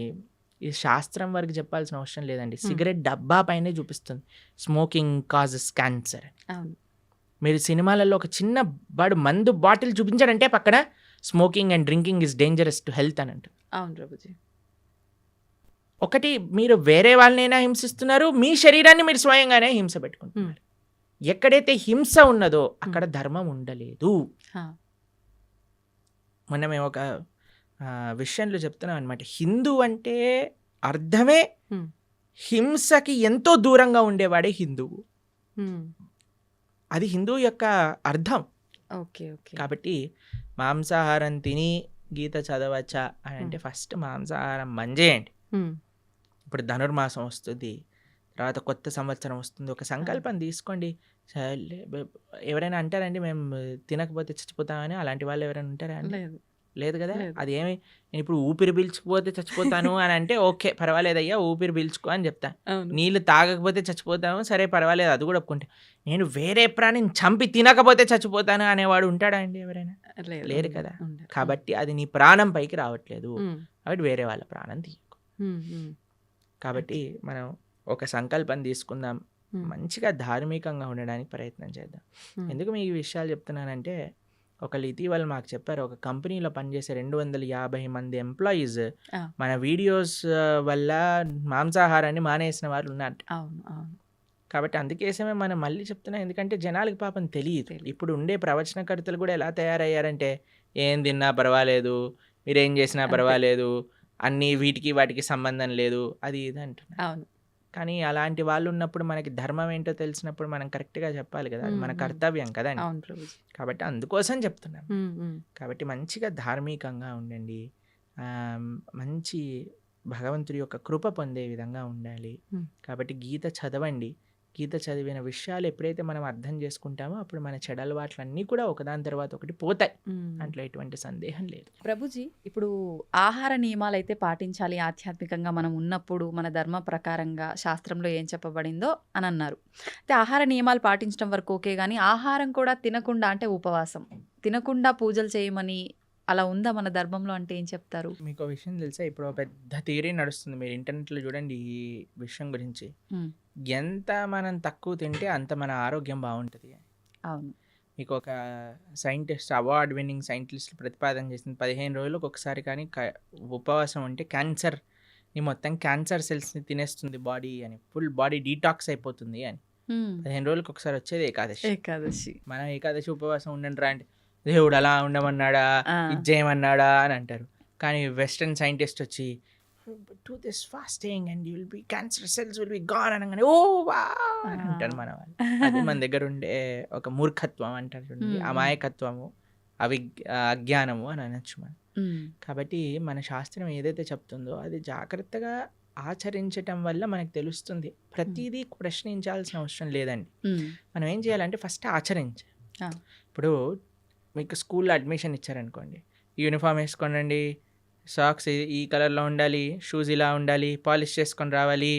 ఇది శాస్త్రం వరకు చెప్పాల్సిన అవసరం లేదండి, సిగరెట్ డబ్బా పైనే చూపిస్తుంది స్మోకింగ్ కాజెస్ క్యాన్సర్. మీరు సినిమాలలో ఒక చిన్న వాడు మందు బాటిల్ చూపించాడంటే పక్కన smoking and drinking is dangerous to health అని అంటారు. అవును ప్రభుజీ. ఒకటి మీరు వేరే వాళ్ళనైనా హింసిస్తున్నారు, మీ శరీరాన్ని మీరు స్వయంగానే హింస పెట్టుకుంటున్నారు. ఎక్కడైతే హింస ఉన్నదో అక్కడ ధర్మం ఉండలేదు. మొన్న మేము ఒక విషయంలో చెప్తున్నాం అనమాట. హిందూ అంటే అర్థమే హింసకి ఎంతో దూరంగా ఉండేవాడే హిందువు. అది హిందూ యొక్క అర్థం. కాబట్టి మాంసాహారం తిని గీత చదవచ్చా అని అంటే ఫస్ట్ మాంసాహారం మంజేయండి. ఇప్పుడు ధనుర్మాసం వస్తుంది, తర్వాత కొత్త సంవత్సరం వస్తుంది, ఒక సంకల్పం తీసుకోండి. ఎవరైనా అంటారండి మేము తినకపోతే చచ్చిపోతామని? అలాంటి వాళ్ళు ఎవరైనా ఉంటారా అండి? లేదు కదా. అది ఏమి నేను ఇప్పుడు ఊపిరి పీల్చుకుపోతే చచ్చిపోతాను అని అంటే ఓకే పర్వాలేదయ్యా ఊపిరి పీల్చుకో అని చెప్తాను. నీళ్ళు తాగకపోతే చచ్చిపోతాము, సరే పర్వాలేదు, అది కూడా ఒప్పుకుంటే. నేను వేరే ప్రాణిని చంపి తినకపోతే చచ్చిపోతాను అనేవాడు ఉంటాడా అండి ఎవరైనా? లేరు కదా. కాబట్టి అది నీ ప్రాణం పైకి రావట్లేదు, కాబట్టి వేరే వాళ్ళ ప్రాణం తీయకు. కాబట్టి మనం ఒక సంకల్పం తీసుకుందాం, మంచిగా ధార్మికంగా ఉండడానికి ప్రయత్నం చేద్దాం. ఎందుకు మీ ఈ విషయాలు చెప్తున్నానంటే, ఒకళ్ళు ఇటీవల మాకు చెప్పారు, ఒక కంపెనీలో పనిచేసే 250 మంది ఎంప్లాయీస్ మన వీడియోస్ వల్ల మాంసాహారాన్ని మానేసిన వాళ్ళు ఉన్నారు. కాబట్టి అందుకేసమే మనం మళ్ళీ చెప్తున్నాం, ఎందుకంటే జనాలకి పాపం తెలియదు. ఇప్పుడు ఉండే ప్రవచనకర్తలు కూడా ఎలా తయారయ్యారంటే, ఏం తిన్నా పర్వాలేదు, మీరేం చేసినా పర్వాలేదు, అన్నీ వీటికి వాటికి సంబంధం లేదు, అది ఇది అంటున్నారు. కానీ అలాంటి వాళ్ళు ఉన్నప్పుడు మనకి ధర్మం ఏంటో తెలిసినప్పుడు మనం కరెక్ట్గా చెప్పాలి కదా, అది మన కర్తవ్యం కదండి. కాబట్టి అందుకోసం చెప్తున్నాం. కాబట్టి మంచిగా ధార్మికంగా ఉండండి, మంచి భగవంతుడి యొక్క కృప పొందే విధంగా ఉండాలి. కాబట్టి గీత చదవండి. గీత చదివిన విషయాలు ఎప్పుడైతే మనం అర్థం చేసుకుంటామో అప్పుడు మన చెడలవాట్లన్నీ కూడా ఒకదాని తర్వాత ఒకటి పోతాయి, దాంట్లో ఎటువంటి సందేహం లేదు. ప్రభుజీ, ఇప్పుడు ఆహార నియమాలు అయితే పాటించాలి ఆధ్యాత్మికంగా మనం ఉన్నప్పుడు, మన ధర్మ ప్రకారంగా శాస్త్రంలో ఏం చెప్పబడిందో అని అన్నారు. అయితే ఆహార నియమాలు పాటించడం వరకు ఓకే, కానీ ఆహారం కూడా తినకుండా, అంటే ఉపవాసం తినకుండా పూజలు చేయమని అలా ఉందా మన ధర్మంలో? అంటే ఏం చెప్తారు? మీకు విషయం తెలుసా, ఇప్పుడు పెద్ద థియరీ నడుస్తుంది, మీరు ఇంటర్నెట్లో చూడండి ఈ విషయం గురించి. ఎంత మనం తక్కువ తింటే అంత మన ఆరోగ్యం బాగుంటుంది. అవును. మీకు ఒక సైంటిస్ట్, అవార్డ్ విన్నింగ్ సైంటిస్ట్ ప్రతిపాదన చేసింది, 15 రోజులకు ఒకసారి కానీ ఉపవాసం ఉంటే క్యాన్సర్ని మొత్తం క్యాన్సర్ సెల్స్ని తినేస్తుంది బాడీ అని, ఫుల్ బాడీ డీటాక్స్ అయిపోతుంది అని. 15 రోజులకు ఒకసారి వచ్చేది ఏకాదశి. మనం ఏకాదశి ఉపవాసం ఉండండి రా అంటే దేవుడు అలా ఉండమన్నాడా, ఇది చేయమన్నాడా అని అంటారు. కానీ వెస్టర్న్ సైంటిస్ట్ వచ్చి do this fasting and you will be cancer cells will be gone అనగానే ఓ వా అని అంటారు మన వాళ్ళు. అది మన దగ్గర ఉండే ఒక మూర్ఖత్వం అంటారు చూడండి, అమాయకత్వము, అజ్ఞానము అని అనొచ్చు మనం. కాబట్టి మన శాస్త్రం ఏదైతే చెప్తుందో అది జాగ్రత్తగా ఆచరించటం వల్ల మనకు తెలుస్తుంది. ప్రతిదీ ప్రశ్నించాల్సిన అవసరం లేదండి. మనం ఏం చేయాలంటే ఫస్ట్ ఆచరించాలి. ఇప్పుడు మీకు స్కూల్లో అడ్మిషన్ ఇచ్చారనుకోండి, యూనిఫామ్ వేసుకోండి, సాక్స్ ఈ కలర్లో ఉండాలి, షూస్ ఇలా ఉండాలి, పాలిష్ చేసుకొని రావాలి,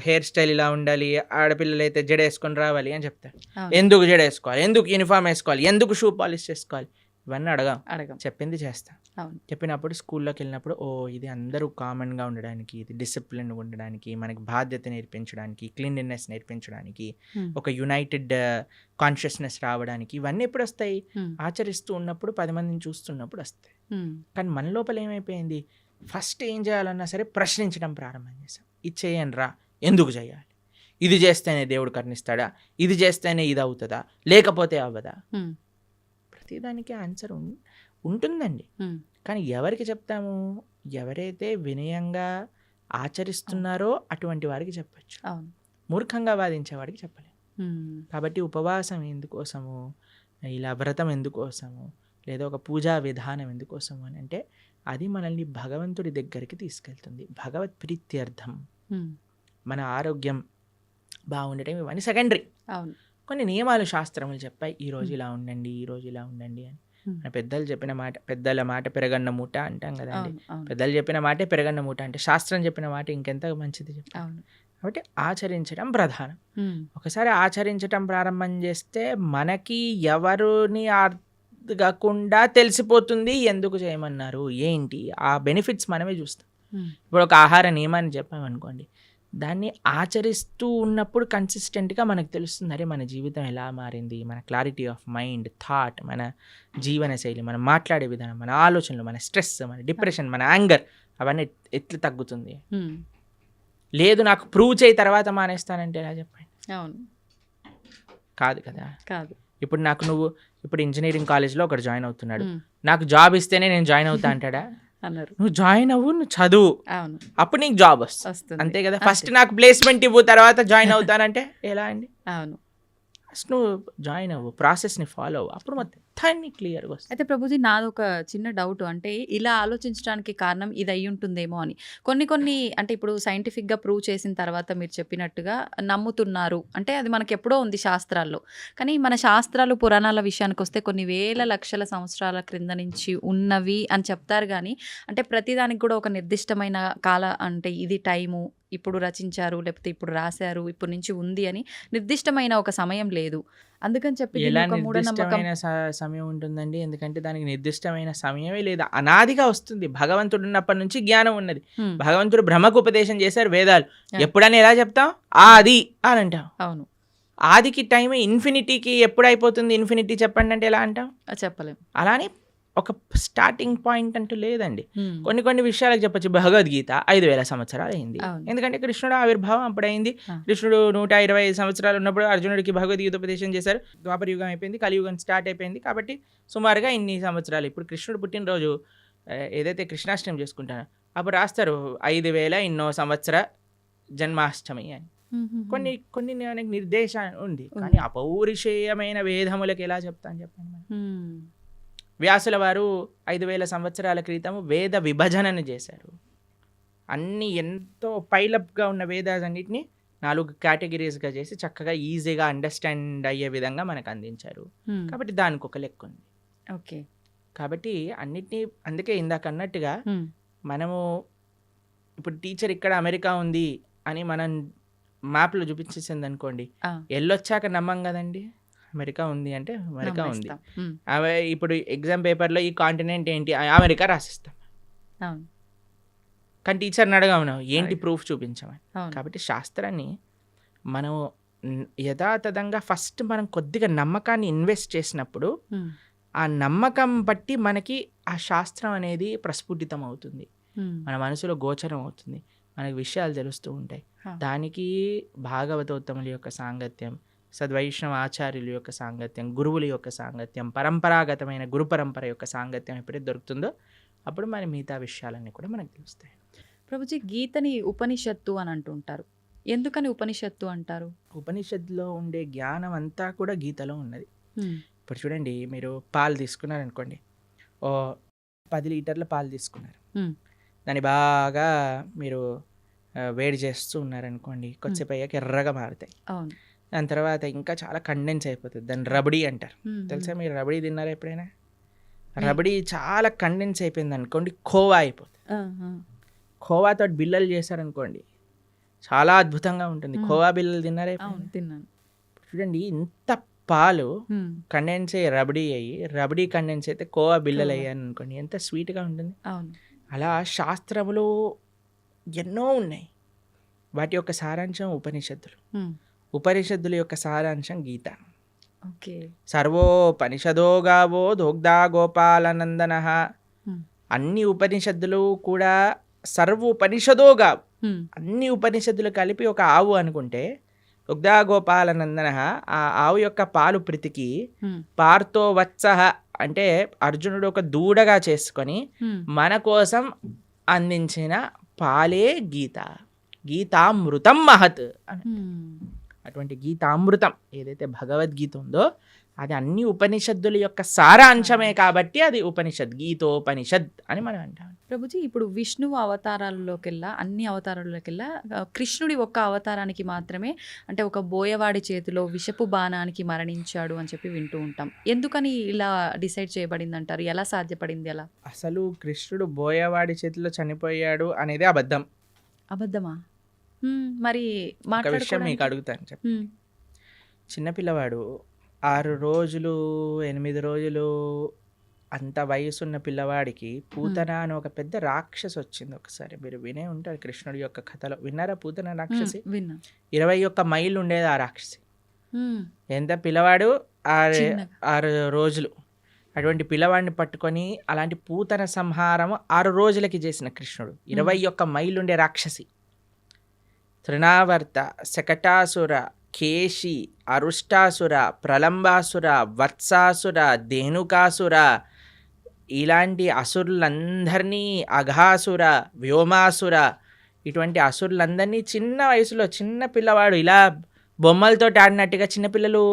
హెయిర్ స్టైల్ ఇలా ఉండాలి, ఆడపిల్లలు అయితే జడ వేసుకొని రావాలి అని చెప్తారు. ఎందుకు జడ వేసుకోవాలి, ఎందుకు యూనిఫామ్ వేసుకోవాలి, ఎందుకు షూ పాలిష్ చేసుకోవాలి, ఇవన్నీ అడగం, చెప్పింది చేస్తాం. చెప్పినప్పుడు స్కూల్లోకి వెళ్ళినప్పుడు ఓ ఇది అందరూ కామన్గా ఉండడానికి, ఇది డిసిప్లిన్గా ఉండడానికి, మనకి బాధ్యత నేర్పించడానికి, క్లీన్లీనెస్ నేర్పించడానికి, ఒక యునైటెడ్ కాన్షియస్నెస్ రావడానికి, ఇవన్నీ ఎప్పుడు వస్తాయి? ఆచరిస్తూ ఉన్నప్పుడు, 10 మందిని చూస్తున్నప్పుడు వస్తాయి. కానీ మన లోపల ఏమైపోయింది, ఫస్ట్ ఏం చేయాలన్నా సరే ప్రశ్నించడం ప్రారంభం చేసాం. ఇది చేయండి రా, ఎందుకు చేయాలి, ఇది చేస్తేనే దేవుడు కరుణిస్తాడా, ఇది చేస్తేనే ఇది అవుతుందా, లేకపోతే అవ్వదా? ప్రతిదానికి ఆన్సర్ ఉంటుందండి. కానీ ఎవరికి చెప్తాము? ఎవరైతే వినయంగా ఆచరిస్తున్నారో అటువంటి వారికి చెప్పచ్చు, మూర్ఖంగా వాదించేవాడికి చెప్పలేము. కాబట్టి ఉపవాసం ఎందుకోసము, ఇలా వ్రతం ఎందుకోసము, లేదా ఒక పూజా విధానం ఎందుకోసము అని అంటే అది మనల్ని భగవంతుడి దగ్గరికి తీసుకెళ్తుంది, భగవత్ ప్రీత్యర్థం. మన ఆరోగ్యం బాగుండటం ఇవన్నీ సెకండరీ. కొన్ని నియమాలు శాస్త్రములు చెప్పాయి, ఈరోజు ఇలా ఉండండి, ఈరోజు ఇలా ఉండండి అని. పెద్దలు చెప్పిన మాట, పెద్దల మాట పెరగన్న మూట అంటాం కదండి. పెద్దలు చెప్పిన మాటే పెరగన్న మూట అంటే శాస్త్రం చెప్పిన మాట ఇంకెంత మంచిది చెప్పాలి. కాబట్టి ఆచరించడం ప్రధానం. ఒకసారి ఆచరించడం ప్రారంభం చేస్తే మనకి ఎవరిని అడగకుండా తెలిసిపోతుంది ఎందుకు చేయమన్నారు ఏంటి, ఆ బెనిఫిట్స్ మనమే చూస్తాం. ఇప్పుడు ఒక ఆహార నియమాన్ని చెప్పామనుకోండి, దాన్ని ఆచరిస్తూ ఉన్నప్పుడు కన్సిస్టెంట్గా మనకు తెలుస్తుంది, అరే మన జీవితం ఎలా మారింది, మన క్లారిటీ ఆఫ్ మైండ్, థాట్, మన జీవన శైలి, మనం మాట్లాడే విధానం, మన ఆలోచనలు, మన స్ట్రెస్, మన డిప్రెషన్, మన యాంగర్ అవన్నీ ఎట్లా తగ్గుతుంది? ఉమ్, లేదు నాకు ప్రూవ్ చేయి తర్వాత మానేస్తానంటే ఎలా చెప్పండి? అవును, కాదు కదా. కాదు. ఇప్పుడు నువ్వు ఇప్పుడు ఇంజనీరింగ్ కాలేజ్లో ఒకటి జాయిన్ అవుతున్నాడు, ఉమ్, నాకు జాబ్ ఇస్తేనే నేను జాయిన్ అవుతా అంటాడా? అన్నారు. నువ్వు జాయిన్ అవ్వు, నువ్వు చదువు, అవును, అప్పుడు నీకు జాబ్ వస్తుంది. వస్తుంది. అంతే కదా. ఫస్ట్ నాకు ప్లేస్మెంట్ ఇవ్వు తర్వాత జాయిన్ అవుతానంటే ఎలా అండి? అవును. ఫస్ట్ నువ్వు జాయిన్ అవ్వు, ప్రాసెస్ని ఫాలో అవ్వు, అప్పుడు మొత్తాన్ని క్లియర్గా వస్తుంది. అయితే ప్రభుజీ నాదొక చిన్న డౌట్, అంటే ఇలా ఆలోచించడానికి కారణం ఇది అయి ఉంటుందేమో అని. కొన్ని అంటే ఇప్పుడు సైంటిఫిక్గా ప్రూవ్ చేసిన తర్వాత మీరు చెప్పినట్టుగా నమ్ముతున్నారు అంటే అది మనకి ఎప్పుడో ఉంది శాస్త్రాల్లో. కానీ మన శాస్త్రాలు పురాణాల విషయానికి వస్తే కొన్ని వేల లక్షల సంవత్సరాల క్రింద నుంచి ఉన్నవి అని చెప్తారు. కానీ అంటే ప్రతిదానికి కూడా ఒక నిర్దిష్టమైన అంటే ఇది టైము, ఇప్పుడు రచించారు లేకపోతే ఇప్పుడు రాశారు, ఇప్పటి నుంచి ఉంది అని నిర్దిష్టమైన ఒక సమయం లేదు. అందుకని చెప్పి దీన్ని ఎలా ఒక మూఢనమ్మకం. నిర్దిష్టమైన సమయం ఉంటుందండి? ఎందుకంటే దానికి నిర్దిష్టమైన సమయమే లేదు, అనాదిగా వస్తుంది. భగవంతుడు ఉన్నప్పటి నుంచి జ్ఞానం ఉన్నది. హ్మ్. భగవంతుడు బ్రహ్మకు ఉపదేశం చేశారు వేదాలు. Yeah. ఎప్పుడని ఎలా చెప్తాం? ఆది అని అంటాం. అవును, ఆదికి టైం ఇన్ఫినిటీకి ఎప్పుడు అయిపోతుంది? ఇన్ఫినిటీ చెప్పండి అంటే ఎలా అంటాం? చెప్పలేం. అలానే ఒక స్టార్టింగ్ పాయింట్ అంటూ లేదండి. హ్మ్. కొన్ని విషయాలకు చెప్పొచ్చు. భగవద్గీత 5,000 సంవత్సరాలు అయింది. అవును. ఎందుకంటే కృష్ణుడు ఆవిర్భావం అప్పుడైంది. ఆ. కృష్ణుడు 125 సంవత్సరాలు ఉన్నప్పుడు అర్జునుడికి భగవద్గీత ఉపదేశం చేశారు. ద్వాపర యుగం అయిపోయింది, కలియుగం స్టార్ట్ అయిపోయింది. కాబట్టి సుమారుగా ఇన్ని సంవత్సరాలు. ఇప్పుడు కృష్ణుడు పుట్టినరోజు ఏదైతే కృష్ణాష్టమి చేసుకుంటారో అప్పుడు రాస్తారు 5,000 ఇన్నో సంవత్సర జన్మాష్టమి అని. కొన్ని మనకి నిర్దేశం ఉంది. కానీ అపౌరుషేయమైన వేదములకు ఎలా చెప్తాను చెప్పండి మనం? హ్మ్. వ్యాసుల వారు 5,000 సంవత్సరాల క్రితం వేద విభజనను చేశారు. అన్ని ఎంతో పైలప్గా ఉన్న వేదాలన్నింటినీ 4 కేటగిరీస్గా చేసి చక్కగా ఈజీగా అండర్స్టాండ్ అయ్యే విధంగా మనకు అందించారు. హ్మ్. కాబట్టి దానికి ఒక లెక్క ఉంది. ఓకే. కాబట్టి అన్నిటినీ, అందుకే ఇందాక అన్నట్టుగా హ్మ్. మనము ఇప్పుడు టీచర్ ఇక్కడ అమెరికా ఉంది అని మనం మ్యాప్లో చూపించేసింది అనుకోండి, ఆ, వెళ్ళొచ్చాక నమ్మం కదండి. అమెరికా ఉంది అంటే అమెరికా ఉంది. నమ్మేస్తాం. హ్మ్. అవి ఇప్పుడు ఎగ్జామ్ పేపర్లో ఈ కాంటినెంట్ ఏంటి, అమెరికా రాసిస్తాం. అవును, కానీ టీచర్ని అడగమను ఏంటి అడగ. ప్రూఫ్ చూపించమని. అవును. కాబట్టి శాస్త్రాన్ని మనం యథాతథంగా ఫస్ట్ మనం కొద్దిగా నమ్మకాన్ని ఇన్వెస్ట్ చేసినప్పుడు హ్మ్. ఆ నమ్మకం బట్టి మనకి ఆ శాస్త్రం అనేది ప్రస్ఫుటితం అవుతుంది, హ్మ్. మన మనసులో గోచరం అవుతుంది, మనకి విషయాలు తెలుస్తూ ఉంటాయి. హా. దానికి భాగవతోత్తముల యొక్క సాంగత్యం, సద్వైష్ణవ ఆచార్యుల యొక్క సాంగత్యం, గురువుల యొక్క సాంగత్యం, పరంపరాగతమైన గురు పరంపర యొక్క సాంగత్యం ఎప్పుడైతే దొరుకుతుందో అప్పుడు మన మిగతా విషయాలన్నీ కూడా మనకు తెలుస్తాయి. ప్రభుజీ గీతని ఉపనిషత్తు అని అంటుంటారు. ఎందుకని ఉపనిషత్తు అంటారు? ఉపనిషత్తులో ఉండే జ్ఞానం అంతా కూడా గీతలో ఉన్నది. హ్మ్. ఇప్పుడు చూడండి, మీరు పాలు తీసుకున్నారనుకోండి, ఓ 10 లీటర్ల పాలు తీసుకున్నారు. హ్మ్. దాన్ని బాగా మీరు వేడి చేస్తూ ఉన్నారనుకోండి, కొద్దిసేపు అయ్యాక ఎర్రగా మారుతాయి. అవును. దాని తర్వాత ఇంకా చాలా కండెన్స్ అయిపోతుంది. దాన్ని రబడీ అంటారు. హ్మ్. తెలుసా? మీరు రబడీ తిన్నారా ఎప్పుడైనా? రబడీ చాలా కండెన్స్ అయిపోయింది అనుకోండి, ఖోవా అయిపోతుంది. ఆ, ఆ. ఖోవాతో బిల్లలు చేశారనుకోండి, చాలా అద్భుతంగా ఉంటుంది. ఖోవా బిల్లలు తిన్నారా అవును, ఎప్పుడైనా? తిన్నాను. చూడండి, ఇంత పాలు హ్మ్. కండెన్స్ అయ్యి రబడీ అయ్యి, రబడీ కండెన్స్ అయితే కోవా బిల్లలు కోవా. అయ్యాను అనుకోండి, ఎంత స్వీట్గా ఉంటుంది. అవును. అలా శాస్త్రములు ఎన్నో ఉన్నాయి. వాటి యొక్క సారాంశం ఉపనిషత్తులు. హ్మ్. ఉపనిషత్తుల యొక్క సారాంశం గీత. ఓకే. సర్వోపనిషదో గావో దోగ్ధా గోపాలనందన. హ్మ్. అన్ని ఉపనిషత్తులు కూడా సర్వోపనిషదో గావు, హ్మ్. అన్ని ఉపనిషత్తులు కలిపి ఒక ఆవు అనుకుంటే, దుగ్ధా గోపాలనందన, ఆ ఆవు యొక్క పాలు ప్రీతికి హ్మ్. పార్థో వత్సః అంటే అర్జునుడు ఒక దూడగా చేసుకొని హ్మ్. మన కోసం అందించిన పాలే గీత. గీతామృతం మహత్ అని. హ్మ్. అటువంటి గీతామృతం ఏదైతే భగవద్గీత ఉందో అది అన్ని ఉపనిషత్తుల యొక్క సారాంశమే కాబట్టి అది ఉపనిషత్, గీతోపనిషత్ అని మనం అంటాం. ప్రభుజీ ఇప్పుడు విష్ణువు అవతారాల్లోకెల్లా, అన్ని అవతారాల్లోకెల్లా కృష్ణుడి ఒక్క అవతారానికి మాత్రమే అంటే ఒక బోయవాడి చేతిలో విషపు బాణానికి మరణించాడు అని చెప్పి వింటూ ఉంటాం. ఎందుకని ఇలా డిసైడ్ చేయబడింది అంటారు? ఎలా సాధ్యపడింది అలా? అసలు కృష్ణుడు బోయవాడి చేతిలో చనిపోయాడు అనేది అబద్ధం. అబద్ధమా? మరి ఒక విషయం మీకు అడుగుతాను చెప్పి. చిన్నపిల్లవాడు 6 రోజులు 8 రోజులు అంత వయసున్న పిల్లవాడికి పూతన అని ఒక పెద్ద రాక్షసి వచ్చింది. ఒకసారి మీరు వినే ఉంటారు కృష్ణుడి యొక్క కథలో. విన్నారా పూతన రాక్షసి? విన్నా. 21 మైళ్ళు ఉండేది ఆ రాక్షసి. ఎంత పిల్లవాడు 6 రోజులు అటువంటి పిల్లవాడిని పట్టుకొని అలాంటి పూతన సంహారం 6 రోజులకి చేసిన కృష్ణుడు. 21 మైలుండే రాక్షసి తృణావర్త, శకటాసుర, కేశి, అరుష్టాసుర, ప్రలంబాసుర, వత్సాసుర, ధేనుకాసుర ఇలాంటి అసురులందరినీ, అఘాసుర, వ్యోమాసుర ఇటువంటి అసురులందరినీ చిన్న వయసులో చిన్న పిల్లవాడు ఇలా బొమ్మలతో ఆడినట్టుగా చిన్నపిల్లలు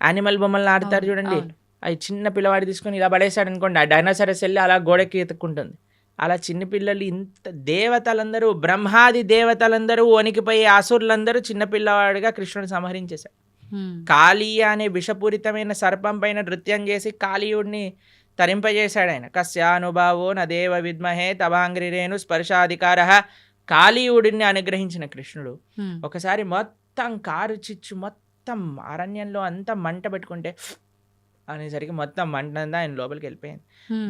యానిమల్ బొమ్మలను ఆడతారు చూడండి, అవి చిన్న పిల్లవాడు తీసుకొని ఇలా పడేశాడు అనుకోండి, ఆ డైనోసారస్ వెళ్ళి అలా గోడకి ఎత్తుక్కుంటుంది. అలా చిన్నపిల్లలు ఇంత దేవతలందరూ, బ్రహ్మాది దేవతలందరూ వణికిపోయి అసురులందరూ చిన్నపిల్లవాడిగా కృష్ణుడు సంహరించేశాడు. కాళీయ అనే విషపూరితమైన సర్పం పైన నృత్యం చేసి కాళీయుడిని తరింపజేశాడు ఆయన. కస్యానుభావో నదేవ విద్మహే తవాంగ్రిరేణు స్పర్శాధికార. కాళీయుడిని అనుగ్రహించిన కృష్ణుడు ఒకసారి మొత్తం కారు చిచ్చు మొత్తం అరణ్యంలో అంతా మంట పెట్టుకుంటే అనేసరికి మొత్తం మంట అంతా ఆయన లోపలికి వెళ్ళిపోయింది.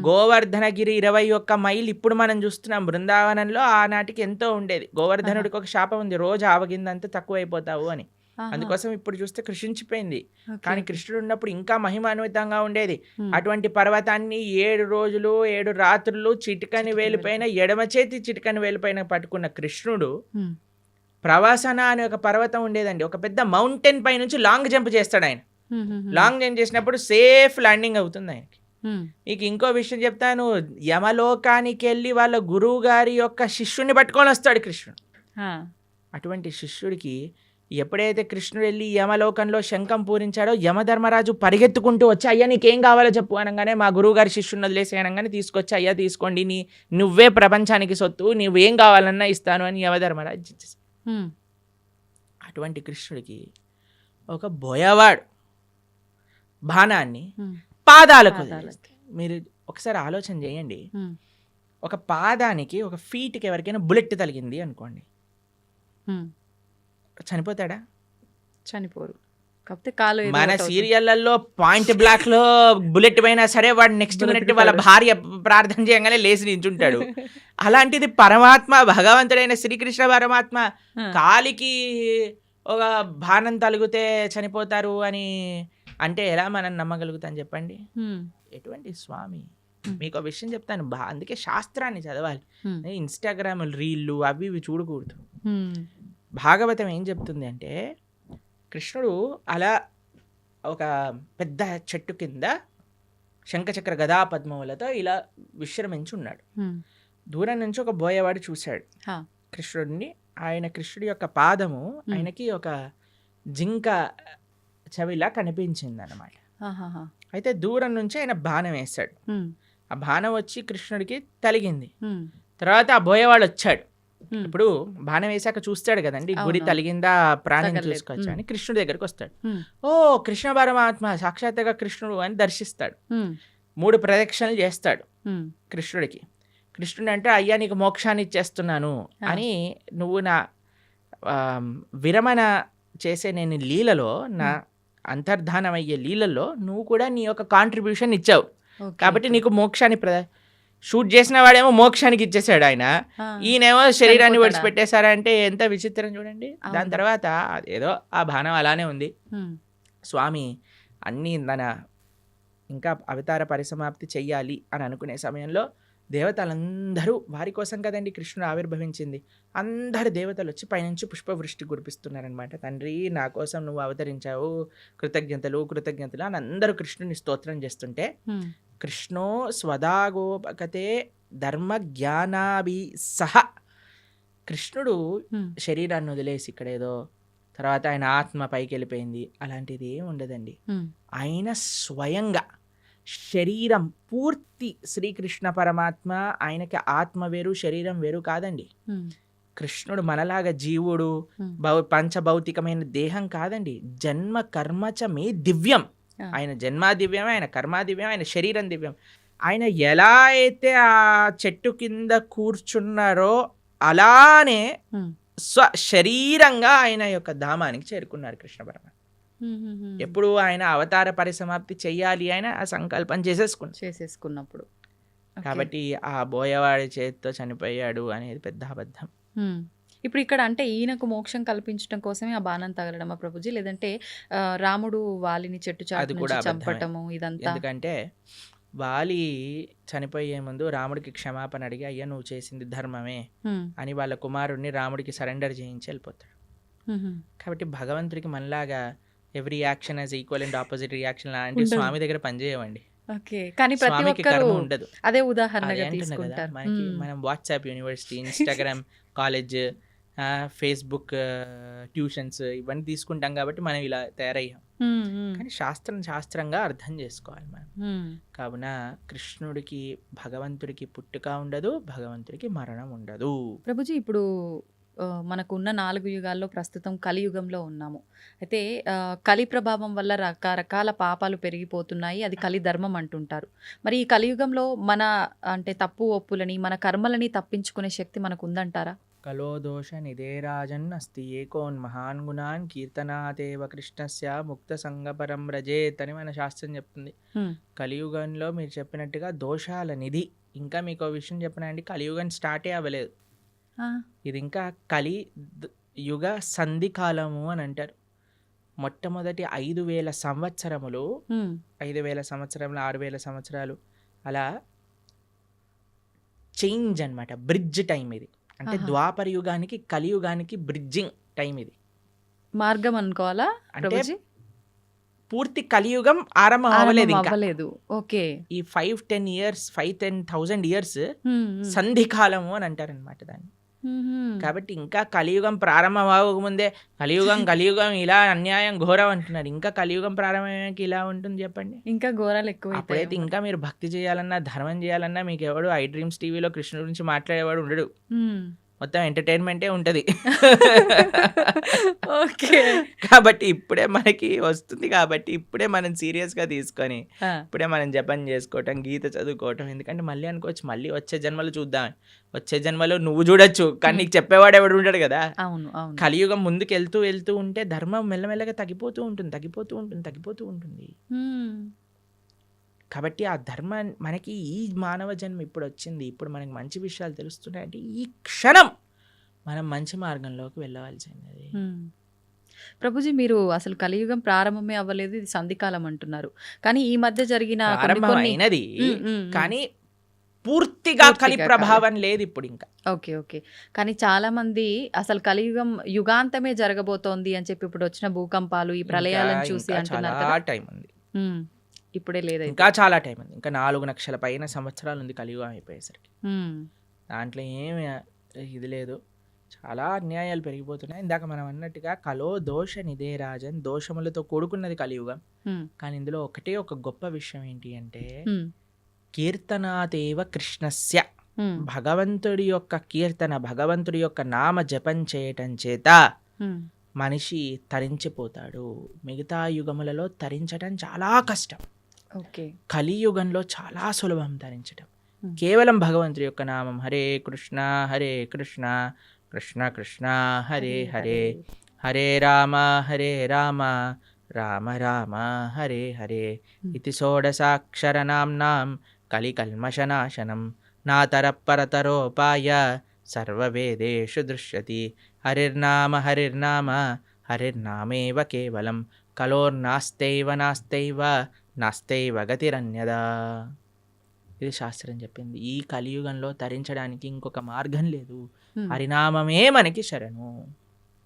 గోవర్ధనగిరి 21 మైలు ఇప్పుడు మనం చూస్తున్నాం. బృందావనంలో ఆనాటికి ఎంతో ఉండేది. గోవర్ధనుడికి ఒక శాపం ఉంది, రోజు ఆవగిందంతా తక్కువైపోతావు అని. అందుకోసం ఇప్పుడు చూస్తే కృషించిపోయింది. కానీ కృష్ణుడు ఉన్నప్పుడు ఇంకా మహిమాన్వితంగా ఉండేది. అటువంటి పర్వతాన్ని 7 రోజులు 7 రాత్రులు చిటికని వేలిపైన, ఎడమ చేతి చిటికని వేలిపైన పట్టుకున్న కృష్ణుడు ప్రవాసన అనే ఒక పర్వతం ఉండేదండి. ఒక పెద్ద మౌంటైన్ పై నుంచి లాంగ్ జంప్ చేస్తాడు ఆయన. లాంగ్ జంప్ చేసినప్పుడు సేఫ్ ల్యాండింగ్ అవుతుంది ఆయనకి. మీకు ఇంకో విషయం చెప్తాను, యమలోకానికి వెళ్ళి వాళ్ళ గురువు గారి యొక్క శిష్యుడిని పట్టుకొని వస్తాడు కృష్ణుడు. అటువంటి శిష్యుడికి ఎప్పుడైతే కృష్ణుడు వెళ్ళి యమలోకంలో శంఖం పూరించాడో యమధర్మరాజు పరిగెత్తుకుంటూ వచ్చి, అయ్యా నీకేం కావాలో చెప్పు అనగానే, మా గురువు గారి శిష్యుని వదిలేసి అనగానే తీసుకొచ్చి, అయ్యా తీసుకోండి, నువ్వే ప్రపంచానికి సొత్తు, నువ్వేం కావాలన్నా ఇస్తాను అని యమధర్మరాజు ఇచ్చేసి. అటువంటి కృష్ణుడికి ఒక బోయవాడు బాణాన్ని పాదాలకు, మీరు ఒకసారి ఆలోచన చేయండి, ఒక పాదానికి ఒక ఫీట్కి ఎవరికైనా బుల్లెట్ తగిలింది అనుకోండి, చనిపోతాడా? చనిపోరు. కాకపోతే కాలు మన సీరియళ్లలో పాయింట్ బ్లాక్ లో బుల్లెట్ పోయినా సరే వాడు నెక్స్ట్ మినిట్ వాళ్ళ భార్య ప్రార్థన చేయగానే లేచి నించుంటాడు. అలాంటిది పరమాత్మ, భగవంతుడైన శ్రీకృష్ణ పరమాత్మ కాలికి ఒక బాణం తలిగితే చనిపోతారు అని అంటే ఎలా మనం నమ్మగలుగుతాం చెప్పండి? ఎటువంటి స్వామి. మీకు ఒక విషయం చెప్తాను, అందుకే శాస్త్రాన్ని చదవాలి. ఇన్స్టాగ్రామ్ రీళ్ళు అవి ఇవి చూడకూడదు. భాగవతం ఏం చెప్తుంది అంటే, కృష్ణుడు అలా ఒక పెద్ద చెట్టు కింద శంఖచక్ర గదా పద్మములతో ఇలా విశ్రమించి ఉన్నాడు. దూరం నుంచి ఒక బోయవాడు చూశాడు కృష్ణుడిని. కృష్ణుడి యొక్క పాదము ఆయనకి ఒక జింక చెవిలా కనిపించింది అన్నమాట. అయితే దూరం నుంచి ఆయన బాణం వేశాడు. ఆ బాణం వచ్చి కృష్ణుడికి తలిగింది. తర్వాత ఆ బోయవాడు వచ్చాడు. ఇప్పుడు బాణం వేసాక చూస్తాడు కదండి, గురి తలిగిందా, ప్రాణం చూసుకోవచ్చు అని కృష్ణుడి దగ్గరికి వస్తాడు. ఓ కృష్ణ పరమాత్మ సాక్షాత్తుగా కృష్ణుడు అని దర్శిస్తాడు. 3 ప్రదక్షిణలు చేస్తాడు కృష్ణుడికి. కృష్ణుడు అంటే, అయ్యా నీకు మోక్షాన్ని ఇచ్చేస్తున్నాను అని, నువ్వు నా విరమణ చేసే నేను లీలలో, నా అంతర్ధానం అయ్యే లీలలో నువ్వు కూడా నీ యొక్క కాంట్రిబ్యూషన్ ఇచ్చావు కాబట్టి నీకు మోక్షాన్ని షూట్ చేసిన వాడేమో మోక్షానికి ఇచ్చేసాడు ఆయన, ఈయనేమో శరీరాన్ని విడిచిపెట్టేశారంటే ఎంత విచిత్రం చూడండి. దాని తర్వాత ఏదో ఆ బాణం అలానే ఉంది. స్వామి అన్నీ ఇంకా అవతార పరిసమాప్తి చెయ్యాలి అని అనుకునే సమయంలో దేవతలందరూ, వారి కోసం కదండి కృష్ణుడు ఆవిర్భవించింది, అందరు దేవతలు వచ్చి పైనుంచి పుష్పవృష్టి కురిపిస్తున్నారనమాట. తండ్రి నా కోసం నువ్వు అవతరించావు, కృతజ్ఞతలు కృతజ్ఞతలు అని అందరూ కృష్ణుని స్తోత్రం చేస్తుంటే, కృష్ణో స్వదాగోపకతే ధర్మ జ్ఞానాభి సహ, కృష్ణుడు శరీరాన్ని వదిలేసి ఇక్కడ ఏదో తర్వాత ఆయన ఆత్మ పైకి వెళ్ళిపోయింది అలాంటిది ఏం ఉండదండి. ఆయన స్వయంగా శరీరం పూర్తి శ్రీకృష్ణ పరమాత్మ, ఆయనకి ఆత్మ వేరు శరీరం వేరు కాదండి. కృష్ణుడు మనలాగా జీవుడు పంచభౌతికమైన దేహం కాదండి. జన్మ కర్మచ మే దివ్యం. ఆయన జన్మ దివ్యం, ఆయన కర్మ దివ్యం, ఆయన శరీరం దివ్యం. ఆయన ఎలా అయితే ఆ చెట్టు కింద కూర్చున్నారో అలానే శరీరంగా ఆయన యొక్క ధామానికి చేరుకున్నారు కృష్ణ పరమాత్మ. ఎప్పుడు ఆయన అవతార పరిసమాప్తి చెయ్యాలి ఆయన ఆ సంకల్పం చేసేసుకున్నప్పుడు. కాబట్టి ఆ బోయవాడి చేతితో చనిపోయాడు అనేది పెద్ద అబద్ధం. ఇప్పుడు ఇక్కడ అంటే ఈయనకు మోక్షం కల్పించడం కోసమే ఆ బాణం తగలడమా ప్రభుజీ, లేదంటే రాముడు వాలిని చెట్టు చాటు నుంచి చంపటము ఇదంతా? ఎందుకంటే వాలి చనిపోయే ముందు రాముడికి క్షమాపణ అడిగి అయ్యా నువ్వు చేసింది ధర్మమే అని వాళ్ళ కుమారుడిని రాముడికి సరెండర్ చేయించి వెళ్ళిపోతాడు. కాబట్టి భగవంతుడికి మనలాగా every action as equal and opposite reaction లాంటి ఉండదు. స్వామి దగ్గర పనిచేయమండి. ఓకే, కానీ ప్రతి స్వామికి ఒక్కరు కర్మ ఉండదు. అదే అదే ఉదాహరణగా అంటున్నా కదా, తీసుకుంటారు. మనకి మనం WhatsApp university, Instagram college, Facebook tuitions ఇవన్నీ తీసుకుంటాం కాబట్టి మనం ఇలా తయారయ్యాం. కానీ శాస్త్రంగా అర్థం చేసుకోవాలి మనం. కావున కృష్ణుడికి భగవంతుడికి పుట్టుక ఉండదు, భగవంతుడికి మరణం ఉండదు. ప్రభుజీ, ఇప్పుడు మనకున్న 4 యుగాల్లో ప్రస్తుతం కలియుగంలో ఉన్నాము. అయితే కలి ప్రభావం వల్ల రకరకాల పాపాలు పెరిగిపోతున్నాయి. అది కలి ధర్మం అంటుంటారు. మరి ఈ కలియుగంలో మన అంటే తప్పు ఒప్పులని, మన కర్మలని తప్పించుకునే శక్తి మనకు ఉందంటారా? కలో దోష నిదేరాజన్ అస్తి ఏకోన్ మహాన్ గుణాన్ కీర్తనాతేవ కృష్ణస్య ముక్త సంగపరం రజేత్ అని మన శాస్త్రం చెప్తుంది. కలియుగంలో మీరు చెప్పినట్టుగా దోషాల నిధి. ఇంకా మీకు విషయం చెప్పినండి, కలియుగం స్టార్టే అవ్వలేదు. ఇది ఇంకా కలి యుగ సంధి కాలము అని అంటారు. మొట్టమొదటి 5,000 సంవత్సరములు, 5,000 సంవత్సరములు, 6,000 సంవత్సరాలు అలా చేంజ్ అన్నమాట. బ్రిడ్జ్ టైం ఇది. అంటే ద్వాపర యుగానికి కలియుగానికి బ్రిడ్జింగ్ టైం ఇది. మార్గం అనుకోవాలా అంటే ప్రభుజీ? పూర్తి కలియుగం ఆరంభం అవ్వలేదు ఇంకా. అవ్వలేదు. ఓకే. ఈ 5-10 ఇయర్స్ 5,000 ఇయర్స్ సంధి కాలము అని అంటారు అనమాట దాన్ని. కాబట్టి ఇంకా కలియుగం ప్రారంభం అవ్వకముందే కలియుగం ఇలా అన్యాయం ఘోరం అంటున్నారు. ఇంకా కలియుగం ప్రారంభమయ్యాక ఇలా ఉంటుంది చెప్పండి. ఇంకా ఘోరాలు ఎక్కువ. అప్పుడైతే ఇంకా మీరు భక్తి చేయాలన్నా, ధర్మం చేయాలన్నా మీకు ఎవడు ఐ డ్రీమ్స్ టీవీలో కృష్ణుడి గురించి మాట్లాడేవాడు ఉండడు. మొత్తం ఎంటర్టైన్మెంటే ఉంటుంది. ఓకే. కాబట్టి ఇప్పుడే మనకి వస్తుంది, కాబట్టి ఇప్పుడే మనం సీరియస్గా తీసుకొని ఇప్పుడే మనం జపం చేసుకోవటం, గీత చదువుకోవటం. ఎందుకంటే మళ్ళీ అనుకోవచ్చు మళ్ళీ వచ్చే జన్మలో చూద్దాం. వచ్చే జన్మలో నువ్వు చూడొచ్చు, కానీ నీకు చెప్పేవాడు ఎవడు ఉంటాడు కదా. అవును, అవును. కలియుగం ముందుకు వెళ్తూ ఉంటే ధర్మం మెల్లమెల్లగా తగ్గిపోతూ ఉంటుంది. కాబట్టి ఆ ధర్మం మనకి ఈ మానవ జన్మ ఇప్పుడు వచ్చింది, ఇప్పుడు మనకి మంచి విషయాలు తెలుస్తున్నాయంటే ఈ క్షణం మనం మంచి మార్గంలోకి వెళ్ళవలసింది. ప్రభుజీ, మీరు అసలు కలియుగం ప్రారంభమే అవ్వలేదు, ఇది సంధికాలం అంటున్నారు. కానీ ఈ మధ్య జరిగిన ప్రారంభమైనది కానీ పూర్తిగా కలి ప్రభావం లేదు ఇప్పుడు ఇంకా. ఓకే. కానీ చాలా మంది అసలు కలియుగం యుగాంతమే జరగబోతోంది అని చెప్పి ఇప్పుడు వచ్చిన భూకంపాలు, ఈ ప్రళయాలను చూసి అంటున్నారు కదా. టైం ఉంది, ఇప్పుడే లేదు, ఇంకా చాలా టైం ఉంది. ఇంకా 4 లక్షల పైన సంవత్సరాలు ఉంది కలియుగం అయిపోయేసరికి. దాంట్లో ఏమి ఇది లేదు, చాలా అన్యాయాలు పెరిగిపోతున్నాయి. ఇందాక మనం అన్నట్టుగా కలో దోష నిదే రాజన్, దోషములతో కూడుకున్నది కలియుగం. కానీ ఇందులో ఒక గొప్ప విషయం ఏంటి అంటే కీర్తనాదేవ కృష్ణస్య, భగవంతుడి యొక్క కీర్తన, భగవంతుడి యొక్క నామ జపం చేయటం చేత మనిషి తరించిపోతాడు. మిగతా యుగములలో తరించడం చాలా కష్టం, కలియుగంలో చాలా సులభం తరించడం. కేవలం భగవంతుడి యొక్క నామం హరే కృష్ణ కృష్ణ కృష్ణ హరే హరే, హరే రామ రామ రామ హరే హరే ఇది షోడశాక్షరనామ్నాం కలికల్మషనాశనం నాతరపరతరోపాయ సర్వవేదేషు దృశ్యతి. హరిర్నామ హరిర్నామేవ కేవలం కలోర్నాస్తైవ నాస్తైవ గతిరన్యదా. ఇది శాస్త్రం చెప్పింది. ఈ కలియుగంలో తరించడానికి ఇంకొక మార్గం లేదు, హరినామమే మనకి శరణు.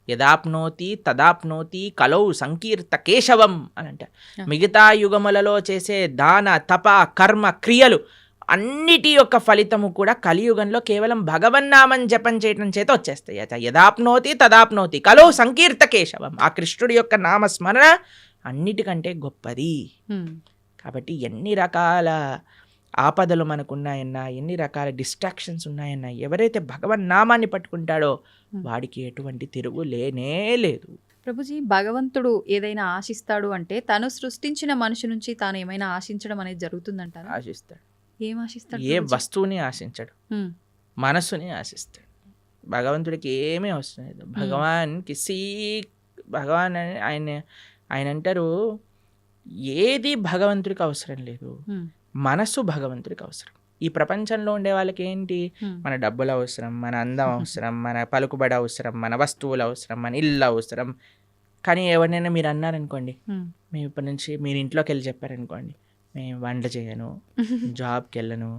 యదాప్నోతి తదాప్నోతి కలౌ సంకీర్త కేశవం అని అంటారు. మిగతా యుగములలో చేసే దాన తప కర్మ క్రియలు అన్నిటి యొక్క ఫలితము కూడా కలియుగంలో కేవలం భగవన్నామం జపం చేయటం చేత వచ్చేస్తాయి. యదాప్నోతి తదాప్నోతి కలౌ సంకీర్త కేశవం. ఆ కృష్ణుడి యొక్క నామస్మరణ అన్నిటికంటే గొప్పది. కాబట్టి ఎన్ని రకాల ఆపదలు మనకున్నాయన్నా, ఎన్ని రకాల డిస్ట్రాక్షన్స్ ఉన్నాయన్నా, ఎవరైతే భగవన్ నామాన్ని పట్టుకుంటాడో వాడికి ఎటువంటి తిరుగు లేనే లేదు. ప్రభుజీ, భగవంతుడు ఏదైనా ఆశిస్తాడు అంటే తను సృష్టించిన మనిషి నుంచి తాను ఏమైనా ఆశించడం అనేది జరుగుతుందంటారా? ఆశిస్తాడు. ఏం ఆశిస్తాడు? ఏ వస్తువుని ఆశించడు, మనస్సుని ఆశిస్తాడు. భగవంతుడికి ఏమీ అవసరం లేదు. భగవాన్ ఆయన అంటారు ఏది భగవంతుడికి అవసరం లేదు, మనస్సు భగవంతుడికి అవసరం. ఈ ప్రపంచంలో ఉండే వాళ్ళకి ఏంటి, మన డబ్బులు అవసరం, మన అందం అవసరం, మన పలుకుబడి అవసరం, మన వస్తువులు అవసరం, మన ఇల్లు అవసరం. కానీ ఎవరినైనా మీరు అన్నారనుకోండి, మేము ఇప్పటి నుంచి మీరు ఇంట్లోకి వెళ్ళి చెప్పారనుకోండి, నేను వంట చేయను, జాబ్కి వెళ్ళను,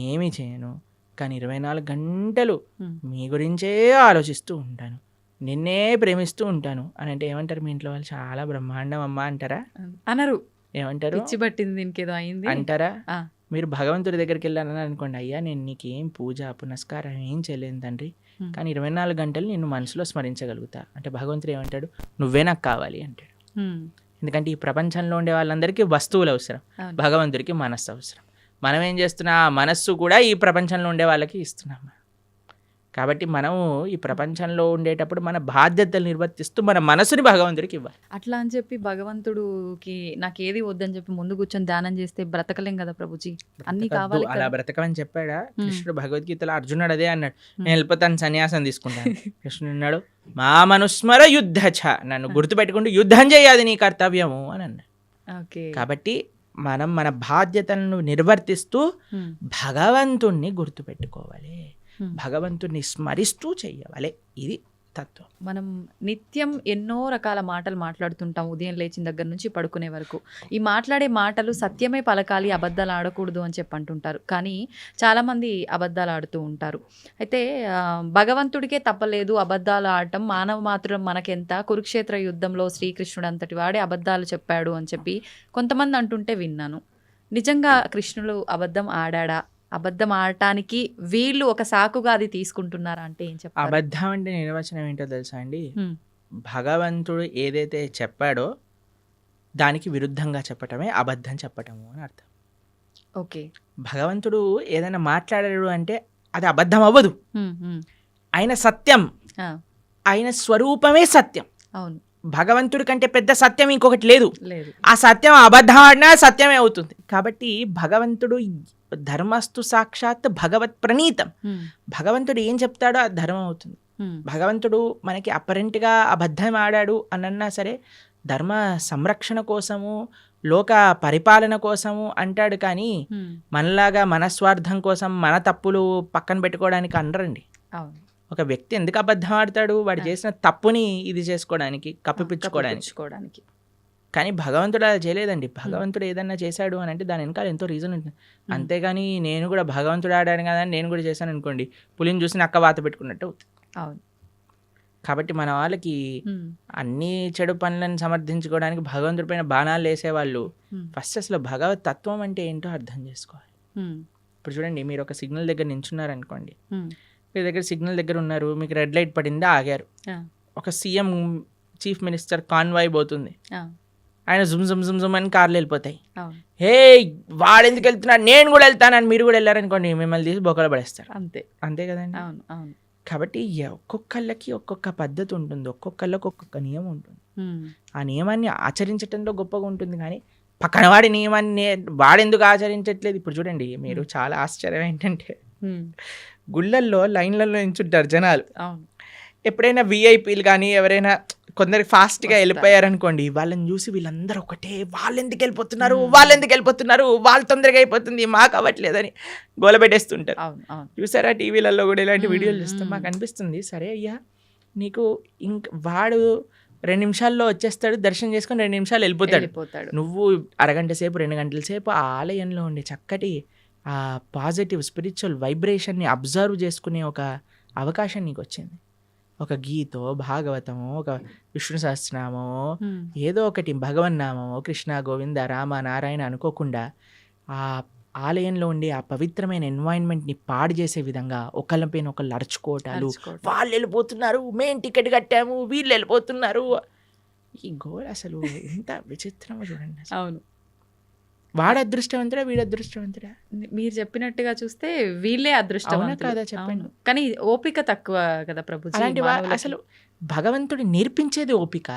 ఏమీ చేయను, కానీ 24 గంటలు మీ గురించే ఆలోచిస్తూ ఉంటాను, నిన్నే ప్రేమిస్తూ ఉంటాను అని అంటే ఏమంటారు మీ ఇంట్లో వాళ్ళు? చాలా బ్రహ్మాండం అమ్మా అంటారా? అనరు. ఏమంటారు? పిచ్చి పట్టింది, దీనికేదో అయింది అంటారా? ఆ. మీరు భగవంతుడి దగ్గరికి వెళ్ళాలని అనుకోండి, అయ్యా నేను నీకేం పూజ పునస్కారం ఏం చేయలేను తండ్రి, కానీ 24 గంటలు నిన్ను మనసులో స్మరించగలుగుతా అంటే భగవంతుడు ఏమంటాడు? నువ్వే నాకు కావాలి అంటాడు. ఎందుకంటే ఈ ప్రపంచంలో ఉండే వాళ్ళందరికీ వస్తువులు అవసరం, భగవంతుడికి మనస్సు అవసరం. మనం ఏం చేస్తున్నా? ఆ మనస్సు కూడా ఈ ప్రపంచంలో ఉండే వాళ్ళకి ఇస్తున్నాం. కాబట్టి మనము ఈ ప్రపంచంలో ఉండేటప్పుడు మన బాధ్యతలు నిర్వర్తిస్తూ మన మనసుని భగవంతుడికి ఇవ్వాలి. అట్లా అని చెప్పి భగవంతుడికి నాకు ఏది వద్దని చెప్పి ముందు కూర్చొని ధ్యానం చేస్తే బ్రతకలేం కదా ప్రభుజీ, అన్ని కావాలి అలా బ్రతకమని చెప్పాడా కృష్ణుడు? భగవద్గీతలో అర్జునుడు అదే అన్నాడు, నేను వెళ్ళిపోతాను, సన్యాసం తీసుకుంటాను. కృష్ణుడు అన్నాడు, మా మనుస్మర యుద్ధ చ, నన్ను గుర్తుపెట్టుకుంటూ యుద్ధం చేయాలి నీ కర్తవ్యము అని అన్నాడు. కాబట్టి మనం మన బాధ్యతలను నిర్వర్తిస్తూ భగవంతుణ్ణి గుర్తుపెట్టుకోవాలి, భగవంతుణ్ణి స్మరిస్తూ చెయ్యాలి. ఇది తత్వం. మనం నిత్యం ఎన్నో రకాల మాటలు మాట్లాడుతుంటాం, ఉదయం లేచిన దగ్గర నుంచి పడుకునే వరకు. ఈ మాట్లాడే మాటలు సత్యమే పలకాలి, అబద్ధాలు ఆడకూడదు అని చెప్పి అంటుంటారు. కానీ చాలామంది అబద్ధాలు ఆడుతూ ఉంటారు. అయితే భగవంతుడికే తప్పలేదు అబద్ధాలు ఆడటం, మానవ మాత్రం మనకెంత, కురుక్షేత్ర యుద్ధంలో శ్రీకృష్ణుడు అంతటి వాడే అబద్ధాలు చెప్పాడు అని చెప్పి కొంతమంది అంటుంటే విన్నాను. నిజంగా కృష్ణుడు అబద్ధం ఆడా? అబద్ధం ఆడటానికి వీళ్ళు ఒక సాకుగా అది తీసుకుంటున్నారా అంటే ఏం చెప్పారు? అబద్ధం అంటే నిర్వచనం ఏంటో తెలుసా అండి? భగవంతుడు ఏదైతే చెప్పాడో దానికి విరుద్ధంగా చెప్పటమే అబద్ధం చెప్పటము అని అర్థం. ఓకే. భగవంతుడు ఏదైనా మాట్లాడాడు అంటే అది అబద్ధం అవ్వదు. ఆయన సత్యం, ఆయన స్వరూపమే సత్యం. అవును. భగవంతుడి కంటే పెద్ద సత్యం ఇంకొకటి లేదు. ఆ సత్యం అబద్ధం ఆడినా సత్యమే అవుతుంది. కాబట్టి భగవంతుడు ధర్మస్తు సాక్షాత్ భగవత్ ప్రణీతం. భగవంతుడు ఏం చెప్తాడో అది ధర్మం అవుతుంది. భగవంతుడు మనకి అపరెంట్గా అబద్ధం ఆడాడు అనన్నా సరే ధర్మ సంరక్షణ కోసము, లోక పరిపాలన కోసము అంటాడు. కానీ మనలాగా మన స్వార్థం కోసం మన తప్పులు పక్కన పెట్టుకోవడానికి అనరండి. ఒక వ్యక్తి ఎందుకు అబద్ధం ఆడతాడు? వాడు చేసిన తప్పుని ఇది చేసుకోవడానికి, కప్పిపుచ్చుకోవడానికి. కానీ భగవంతుడు అలా చేయలేదండి. భగవంతుడు ఏదన్నా చేశాడు అని అంటే దాని వెనకాల ఎంతో రీజన్ ఉంటుంది. అంతేగాని నేను కూడా భగవంతుడు ఆడాను కదా అని నేను కూడా చేశాను అనుకోండి, పులిని చూసి నక్క వాత పెట్టుకున్నట్టు అవుతుంది. కాబట్టి మన వాళ్ళకి అన్ని చెడు పనులను సమర్థించుకోవడానికి భగవంతుడి పైన బాణాలు వేసేవాళ్ళు ఫస్ట్ అసలు భగవత్ తత్వం అంటే ఏంటో అర్థం చేసుకోవాలి. ఇప్పుడు చూడండి, మీరు ఒక సిగ్నల్ దగ్గర నించున్నారు అనుకోండి, మీ దగ్గర సిగ్నల్ దగ్గర ఉన్నారు, మీకు రెడ్ లైట్ పడింది, ఆగారు. ఒక సీఎం చీఫ్ మినిస్టర్ కాన్వాయ్ పోతుంది, ఆయన జుమ్ జుమ్ జుమ్ జుమ్ అని కార్లు వెళ్ళిపోతాయి. హే వాడెందుకు వెళ్తున్నాడు, నేను కూడా వెళ్తానని మీరు కూడా వెళ్ళారనుకోండి, మిమ్మల్ని తీసి బొక్కలు పడేస్తారు. అంతే కదండి. కాబట్టి ఒక్కొక్కళ్ళకి ఒక్కొక్క పద్ధతి ఉంటుంది, ఒక్కొక్కళ్ళకి ఒక్కొక్క నియమం ఉంటుంది. ఆ నియమాన్ని ఆచరించడంలో గొప్పగా ఉంటుంది. కానీ పక్కన వాడి నియమాన్ని వాడెందుకు ఆచరించట్లేదు? ఇప్పుడు చూడండి, మీరు చాలా ఆశ్చర్యం ఏంటంటే గుళ్ళల్లో లైన్లలో నించుంటారు జనాలు. ఎప్పుడైనా విఐపీలు కానీ ఎవరైనా కొందరికి ఫాస్ట్గా వెళ్ళిపోయారనుకోండి, వాళ్ళని చూసి వీళ్ళందరూ ఒకటే, వాళ్ళు ఎందుకు వెళ్ళిపోతున్నారు, వాళ్ళు తొందరగా అయిపోతుంది, మాకు అవ్వట్లేదని గోలబెట్టేస్తుంటారు. చూసారా టీవీలలో కూడా ఇలాంటి వీడియోలు చూస్తాం. మాకు అనిపిస్తుంది, సరే అయ్యా నీకు వాడు 2 నిమిషాల్లో వచ్చేస్తాడు, దర్శనం చేసుకొని 2 నిమిషాలు వెళ్ళిపోతాడు. నువ్వు అరగంట సేపు 2 గంటల సేపు ఆ ఆలయంలో ఉండే చక్కటి ఆ పాజిటివ్ స్పిరిచువల్ వైబ్రేషన్ని అబ్జర్వ్ చేసుకునే ఒక అవకాశం నీకు వచ్చింది. ఒక గీతో, భాగవతమో, ఒక విష్ణు సహస్రనామమో, ఏదో ఒకటి భగవన్నామమో, కృష్ణ గోవింద రామ నారాయణ అనుకోకుండా ఆ ఆలయంలో ఉండే ఆ పవిత్రమైన ఎన్వైరన్మెంట్ని పాడు చేసే విధంగా ఒకళ్ళపైన ఒకళ్ళు అరుచుకోవటాలు, వాళ్ళు వెళ్ళిపోతున్నారు, మేం టికెట్ కట్టాము, వీళ్ళు వెళ్ళిపోతున్నారు. ఈ గోల్ అసలు ఎంత విచిత్రమో చూడండి. అవును. వాడు అదృష్టవంతుడా, వీడు అదృష్టవంతుడా? మీరు చెప్పినట్టుగా చూస్తే వీళ్ళే అదృష్టవంతులు కదా, చెప్పండి. కానీ ఓపిక తక్కువ కదా ప్రభుజీ. అలాంటి అసలు భగవంతుడు నేర్పించేది ఓపిక.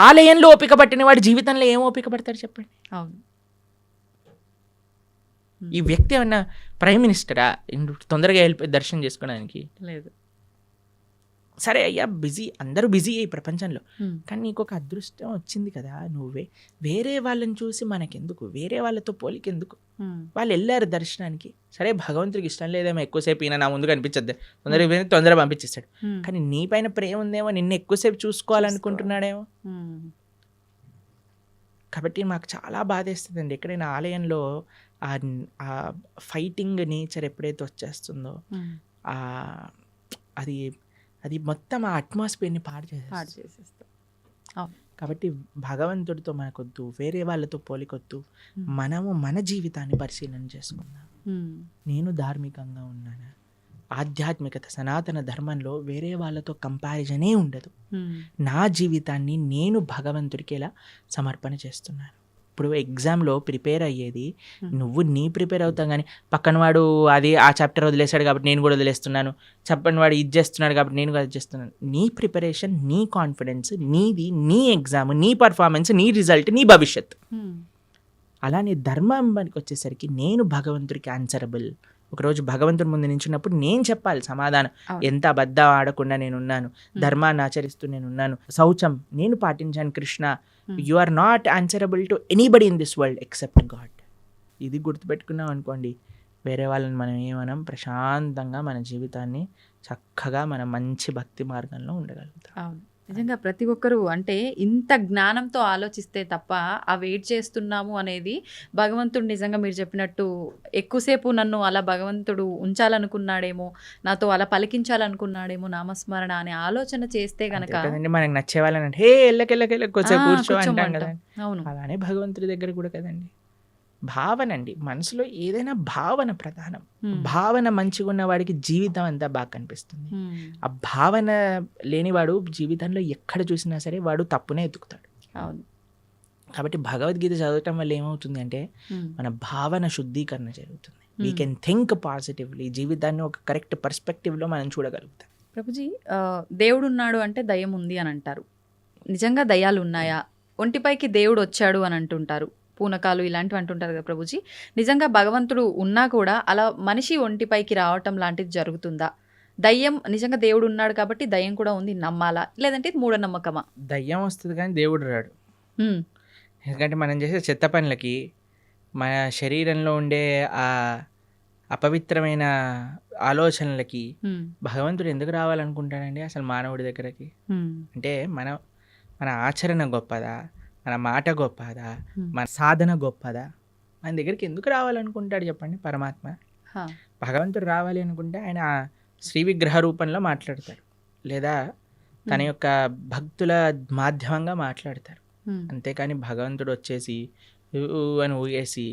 ఆలయంలో ఓపిక పట్టిన వాడు జీవితంలో ఏం ఓపిక పడతాడు చెప్పండి. అవును. ఈ వ్యక్తి ఏమన్నా ప్రైమ్ మినిస్టరా తొందరగా వెళ్ళిపోయి దర్శనం చేసుకోవడానికి? లేదు. సరే అయ్యా, బిజీ, అందరూ బిజీ ఈ ప్రపంచంలో, కానీ నీకు ఒక అదృష్టం వచ్చింది కదా, నువ్వే వేరే వాళ్ళని చూసి మనకెందుకు, వేరే వాళ్ళతో పోలికెందుకు? వాళ్ళు వెళ్ళారు దర్శనానికి, సరే భగవంతుడికి ఇష్టం లేదేమో ఎక్కువసేపు ఈయన నా ముందు కనిపించద్దు, తొందరగా పంపించేస్తాడు. కానీ నీ పైన ప్రేమ ఉందేమో, నిన్ను ఎక్కువసేపు చూసుకోవాలనుకుంటున్నాడేమో. కాబట్టి మాకు చాలా బాధేస్తుందండి. ఎక్కడైనా ఆలయంలో ఆ ఫైటింగ్ నేచర్ ఎప్పుడైతే వచ్చేస్తుందో అది అది మొత్తం ఆ అట్మాస్ఫియర్ని పాడు చేసేస్తాం. కాబట్టి భగవంతుడితో మనకొద్దు, వేరే వాళ్ళతో పోలికొద్దు. మనము మన జీవితాన్ని పరిశీలన చేసుకుందాం. నేను ధార్మికంగా ఉన్నానా, ఆధ్యాత్మికత సనాతన ధర్మంలో వేరే వాళ్ళతో కంపారిజనే ఉండదు. నా జీవితాన్ని నేను భగవంతుడికి ఎలా సమర్పణ చేస్తున్నాను. ఇప్పుడు ఎగ్జామ్లో ప్రిపేర్ అయ్యేది నువ్వు ప్రిపేర్ అవుతాం కానీ పక్కన వాడు ఆ చాప్టర్ వదిలేశాడు కాబట్టి నేను కూడా వదిలేస్తున్నాను, చెప్పని వాడు ఇది చేస్తున్నాడు కాబట్టి నేను కూడా అది చేస్తున్నాను. నీ ప్రిపరేషన్, నీ కాన్ఫిడెన్స్ నీది, నీ ఎగ్జామ్, నీ పర్ఫార్మెన్స్, నీ రిజల్ట్, నీ భవిష్యత్. అలానే ధర్మానికి వచ్చేసరికి నేను భగవంతుడికి ఆన్సరబుల్. ఒకరోజు భగవంతుడి ముందు నించున్నప్పుడు నేను చెప్పాలి సమాధానం. ఎంత అబద్ధం ఆడకుండా నేనున్నాను, ధర్మాన్ని ఆచరిస్తూ నేనున్నాను, శౌచం నేను పాటించాను. Krishna, you are not answerable to anybody in this world except God. ఇది గుర్తుపెట్టుకున్నాం అనుకోండి, వేరే వాళ్ళని మనం ఏమనం, ప్రశాంతంగా మన జీవితాన్ని చక్కగా మన మంచి భక్తి మార్గంలో ఉండగలుగుతాం. అవును, నిజంగా ప్రతి ఒక్కరూ అంటే ఇంత జ్ఞానంతో ఆలోచిస్తే తప్ప ఆ వెయిట్ చేస్తున్నాము అనేది భగవంతుడు నిజంగా మీరు చెప్పినట్టు ఎక్కువసేపు నన్ను అలా భగవంతుడు ఉంచాలనుకున్నాడేమో, నాతో అలా పలికించాలనుకున్నాడేమో నామస్మరణ అనే ఆలోచన చేస్తే గనక మనకి నచ్చే వాళ్ళని హే ఎల్లకెళ్ళకెళ్ళ కూర్చో అంటాం కదా. అవును, అలానే భగవంతుడి దగ్గర కూడా కదండి. భావన అండి, మనసులో ఏదైనా భావన ప్రధానం. భావన మంచిగా ఉన్నవాడికి జీవితం అంతా బాగా కనిపిస్తుంది. ఆ భావన లేనివాడు జీవితంలో ఎక్కడ చూసినా సరే వాడు తప్పునే ఎత్తుకుతాడు. అవును, కాబట్టి భగవద్గీత చదవటం వల్ల ఏమవుతుంది అంటే మన భావన శుద్ధీకరణ జరుగుతుంది. వీ కెన్ థింక్ పాజిటివ్లీ, జీవితాన్ని ఒక కరెక్ట్ పర్స్పెక్టివ్లో మనం చూడగలుగుతాం. ప్రభుజీ, దేవుడు ఉన్నాడు అంటే దయ్యం ఉంది అని అంటారు. నిజంగా దయ్యాలు ఉన్నాయా? ఒంటిపైకి దేవుడు వచ్చాడు అని అంటుంటారు, పూనకాలు ఇలాంటివి అంటుంటారు కదా ప్రభుజీ. నిజంగా భగవంతుడు ఉన్నా కూడా అలా మనిషి ఒంటిపైకి రావటం లాంటిది జరుగుతుందా? దయ్యం నిజంగా దేవుడు ఉన్నాడు కాబట్టి దయ్యం కూడా ఉంది నమ్మాలా, లేదంటే ఇది మూఢనమ్మకమా? దయ్యం వస్తుంది కానీ దేవుడు రాడు. ఎందుకంటే మనం చేసే చెత్త పనులకి, మన శరీరంలో ఉండే ఆ అపవిత్రమైన ఆలోచనలకి భగవంతుడు ఎందుకు రావాలనుకుంటాడండి అసలు మానవుడి దగ్గరకి? అంటే మన ఆచరణ గొప్పదా, మన మాట గొప్పదా, మన సాధన గొప్పదా? మన దగ్గరికి ఎందుకు రావాలనుకుంటాడు చెప్పండి పరమాత్మ? భగవంతుడు రావాలి అనుకుంటే ఆయన శ్రీ విగ్రహ రూపంలో మాట్లాడతాడు, లేదా తన యొక్క భక్తుల మాధ్యమంగా మాట్లాడతారు. అంతేకాని భగవంతుడు వచ్చేసి అని ఊగేసి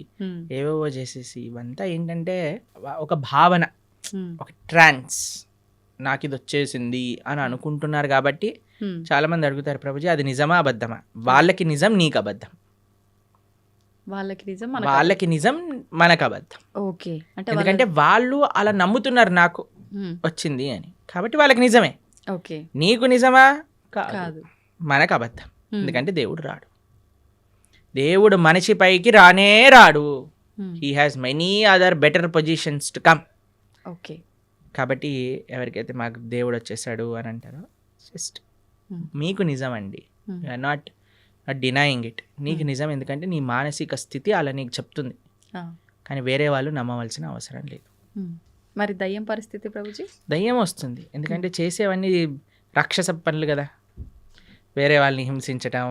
ఏవేవో చేసేసి ఇవంతా ఏంటంటే ఒక భావన, ఒక ట్రాన్స్, నాకు ఇది వచ్చేసింది అని అనుకుంటున్నారు. కాబట్టి చాలా మంది అడుగుతారు ప్రభుజీ అది నిజమా అబద్ధమా? వాళ్ళకి నిజం, నీకు అబద్ధం. వాళ్ళకి నిజం, మనకు అబద్ధం. ఓకే, ఎందుకంటే వాళ్ళు అలా నమ్ముతున్నారు నాకు వచ్చింది అని, కాబట్టి వాళ్ళకి నిజమే. ఓకే, నీకు నిజమా? కాదు, మనకు అబద్ధం. ఎందుకంటే దేవుడు రాడు, దేవుడు మనిషి పైకి రానే రాడు. He has many other better positions to come. Okay, కాబట్టి ఎవరికైతే మాకు దేవుడు వచ్చేసాడు అని అంటారో జస్ట్ మీకు నిజం అండి, నాట్ డినయింగ్ ఇట్. నీకు నిజం, ఎందుకంటే నీ మానసిక స్థితి అలా నీకు చెప్తుంది, కానీ వేరే వాళ్ళు నమ్మవలసిన అవసరం లేదు. మరి దయ్యం పరిస్థితి ప్రభుజీ? దయ్యం వస్తుంది ఎందుకంటే చేసేవన్నీ రాక్షస పనులు కదా. వేరే వాళ్ళని హింసించటం,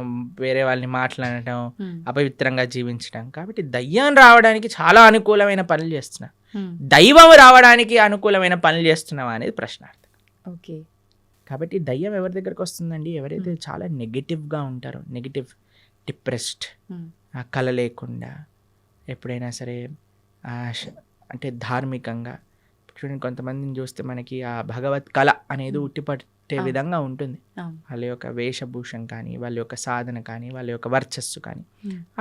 వేరే వాళ్ళని మాట్లాడటం, అపవిత్రంగా జీవించటం. కాబట్టి దయ్యం రావడానికి చాలా అనుకూలమైన పనులు చేస్తున్నా, దైవం రావడానికి అనుకూలమైన పనులు చేస్తున్నావా అనేది ప్రశ్నార్థం. ఓకే, కాబట్టి దయ్యం ఎవరి దగ్గరకు వస్తుందండి? ఎవరైతే చాలా నెగిటివ్గా ఉంటారో, నెగిటివ్, డిప్రెస్డ్, కళ లేకుండా, ఎప్పుడైనా సరే అంటే ధార్మికంగా. చూడండి, కొంతమందిని చూస్తే మనకి ఆ భగవత్ కళ అనేది ఉట్టిపట్టే విధంగా ఉంటుంది. వాళ్ళ యొక్క వేషభూషం కానీ, వాళ్ళ యొక్క సాధన కానీ, వాళ్ళ యొక్క వర్చస్సు కానీ,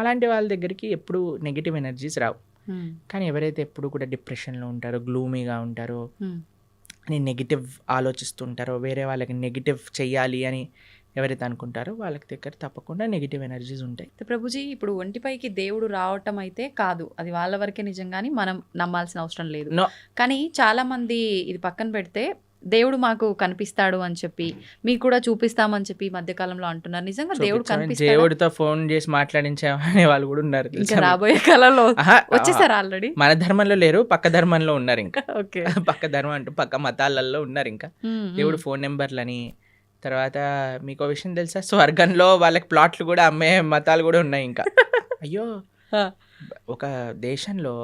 అలాంటి వాళ్ళ దగ్గరికి ఎప్పుడు నెగిటివ్ ఎనర్జీస్ రావు. కానీ ఎవరైతే ఎప్పుడు కూడా డిప్రెషన్లో ఉంటారో, గ్లూమీగా ఉంటారో, అని నెగిటివ్ ఆలోచిస్తుంటారో, వేరే వాళ్ళకి నెగిటివ్ చెయ్యాలి అని ఎవరైతే అనుకుంటారో వాళ్ళకి దగ్గర తప్పకుండా నెగిటివ్ ఎనర్జీస్ ఉంటాయి. ప్రభుజీ, ఇప్పుడు ఒంటిపైకి దేవుడు రావటం అయితే కాదు, అది వాళ్ళ వరకే నిజం, కానీ మనం నమ్మాల్సిన అవసరం లేదు. కానీ చాలా మంది ఇది పక్కన పెడితే దేవుడు మాకు కనిపిస్తాడు అని చెప్పి, మీకు కూడా చూపిస్తామని చెప్పి మధ్యకాలంలో అంటున్నారు. నిజంగా దేవుడు కనిపిస్తాడు? దేవుడితో ఫోన్ చేసి మాట్లాడించే వాళ్ళు కూడా ఉన్నారు. ఇంకా రాబోయే కాలంలో వచ్చేసారు ఆల్రెడీ. మన ధర్మంలో లేరు, పక్క ధర్మంలో ఉన్నారు. ఇంకా ఓకే, పక్క ధర్మం అంటూ పక్క మతాలలో ఉన్నారు. ఇంకా దేవుడు ఫోన్ నెంబర్లని, తర్వాత మీకో విషయం తెలుసా? స్వర్గంలో వాళ్ళకి ప్లాట్లు కూడా అమ్మే మతాలు కూడా ఉన్నాయి ఇంకా. అయ్యో! ఒక దేశంలో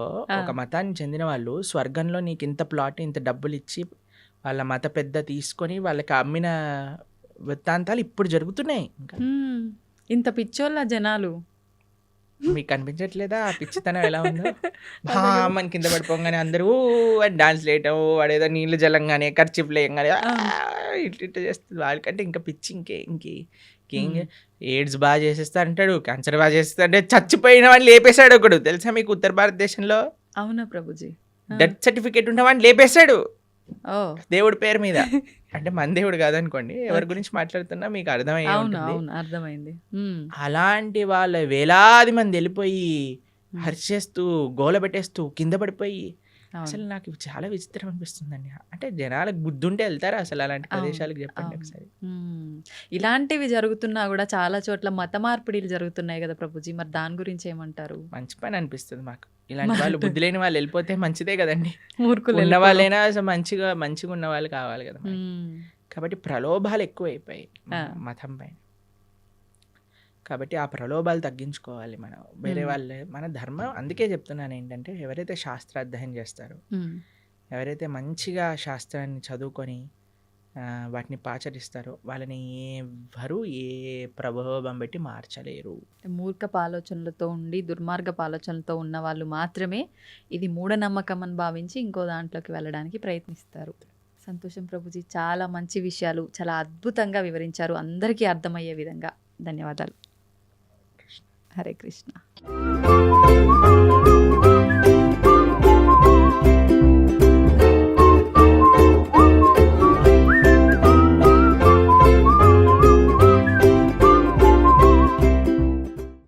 ఒక మతానికి చెందిన వాళ్ళు స్వర్గంలో నీకింత ప్లాట్, ఇంత డబ్బులిచ్చి వాళ్ళ మత పెద్ద తీసుకొని వాళ్ళకి అమ్మిన వృత్తాంతాలు ఇప్పుడు జరుగుతున్నాయి ఇంకా. ఇంత పిచ్చోళ్ళ జనాలు. మీకు కనిపించట్లేదా ఆ పిచ్చితనం ఎలా ఉందో? మన కింద పడిపోగానే అందరూ అని డాన్స్ వేయటం, వాడేదో నీళ్ళు జలంగానే ఖర్చీఫ్ లేయంగానే ఇట్లా చేస్తుంది. వాళ్ళకంటే ఇంకా పిచ్చి ఇంకేం ఎయిడ్స్ బాగా చేసేస్తా అంటాడు, క్యాన్సర్ బాగా చేస్తా అంటే చచ్చిపోయిన వాడిని లేపేశాడు ఒకడు తెలుసా మీకు? ఉత్తర భారతదేశంలో అవునా ప్రభుజీ? డెత్ సర్టిఫికేట్ ఉన్న వాడిని లేపేశాడు ఓ దేవుడి పేరు మీద. అంటే మన దేవుడు కాదనుకోండి, ఎవరి గురించి మాట్లాడుతున్నా మీకు అర్థమయ్యే ఉంటుంది. అవును అర్థమైంది. అలాంటి వాళ్ళ వేలాది మంది వెళ్ళిపోయి హర్షేస్తూ గోల పెట్టేస్తూ కింద పడిపోయి అసలు నాకు ఇవి చాలా విచిత్రం అనిపిస్తుందండి. అంటే జనాలకు బుద్ధి ఉంటే వెళ్తారా అసలు అలాంటి ప్రదేశాలకు? చెప్పండి ఒకసారి. ఇలాంటివి జరుగుతున్నా కూడా చాలా చోట్ల మత మార్పిడిలు జరుగుతున్నాయి కదా ప్రభుజీ, మరి దాని గురించి ఏమంటారు? మంచి పని అనిపిస్తుంది మాకు. ఇలాంటి వాళ్ళు బుద్ధి లేని వాళ్ళు వెళ్ళిపోతే మంచిదే కదండి. మూర్ఖులు ఉన్న వాళ్ళైనా అసలు మంచిగా ఉన్న వాళ్ళు కావాలి కదా మనకి. కాబట్టి ప్రలోభాలు ఎక్కువైపోయాయి మతం పైన. కాబట్టి ఆ ప్రలోభాలు తగ్గించుకోవాలి మనం. వేరే వాళ్ళే మన ధర్మం. అందుకే చెప్తున్నాను ఏంటంటే, ఎవరైతే శాస్త్రాధ్యయనం చేస్తారో, ఎవరైతే మంచిగా శాస్త్రాన్ని చదువుకొని వాటిని పాచరిస్తారో వాళ్ళని ఎవరు ఏ ప్రలోభం పెట్టి మార్చలేరు. మూర్ఖపు ఆలోచనలతో ఉండి దుర్మార్గపు ఆలోచనలతో ఉన్న వాళ్ళు మాత్రమే ఇది మూఢనమ్మకం అని భావించి ఇంకో దాంట్లోకి వెళ్ళడానికి ప్రయత్నిస్తారు. సంతోషం ప్రభుజీ, చాలా మంచి విషయాలు చాలా అద్భుతంగా వివరించారు, అందరికీ అర్థమయ్యే విధంగా. ధన్యవాదాలు. హరే కృష్ణ.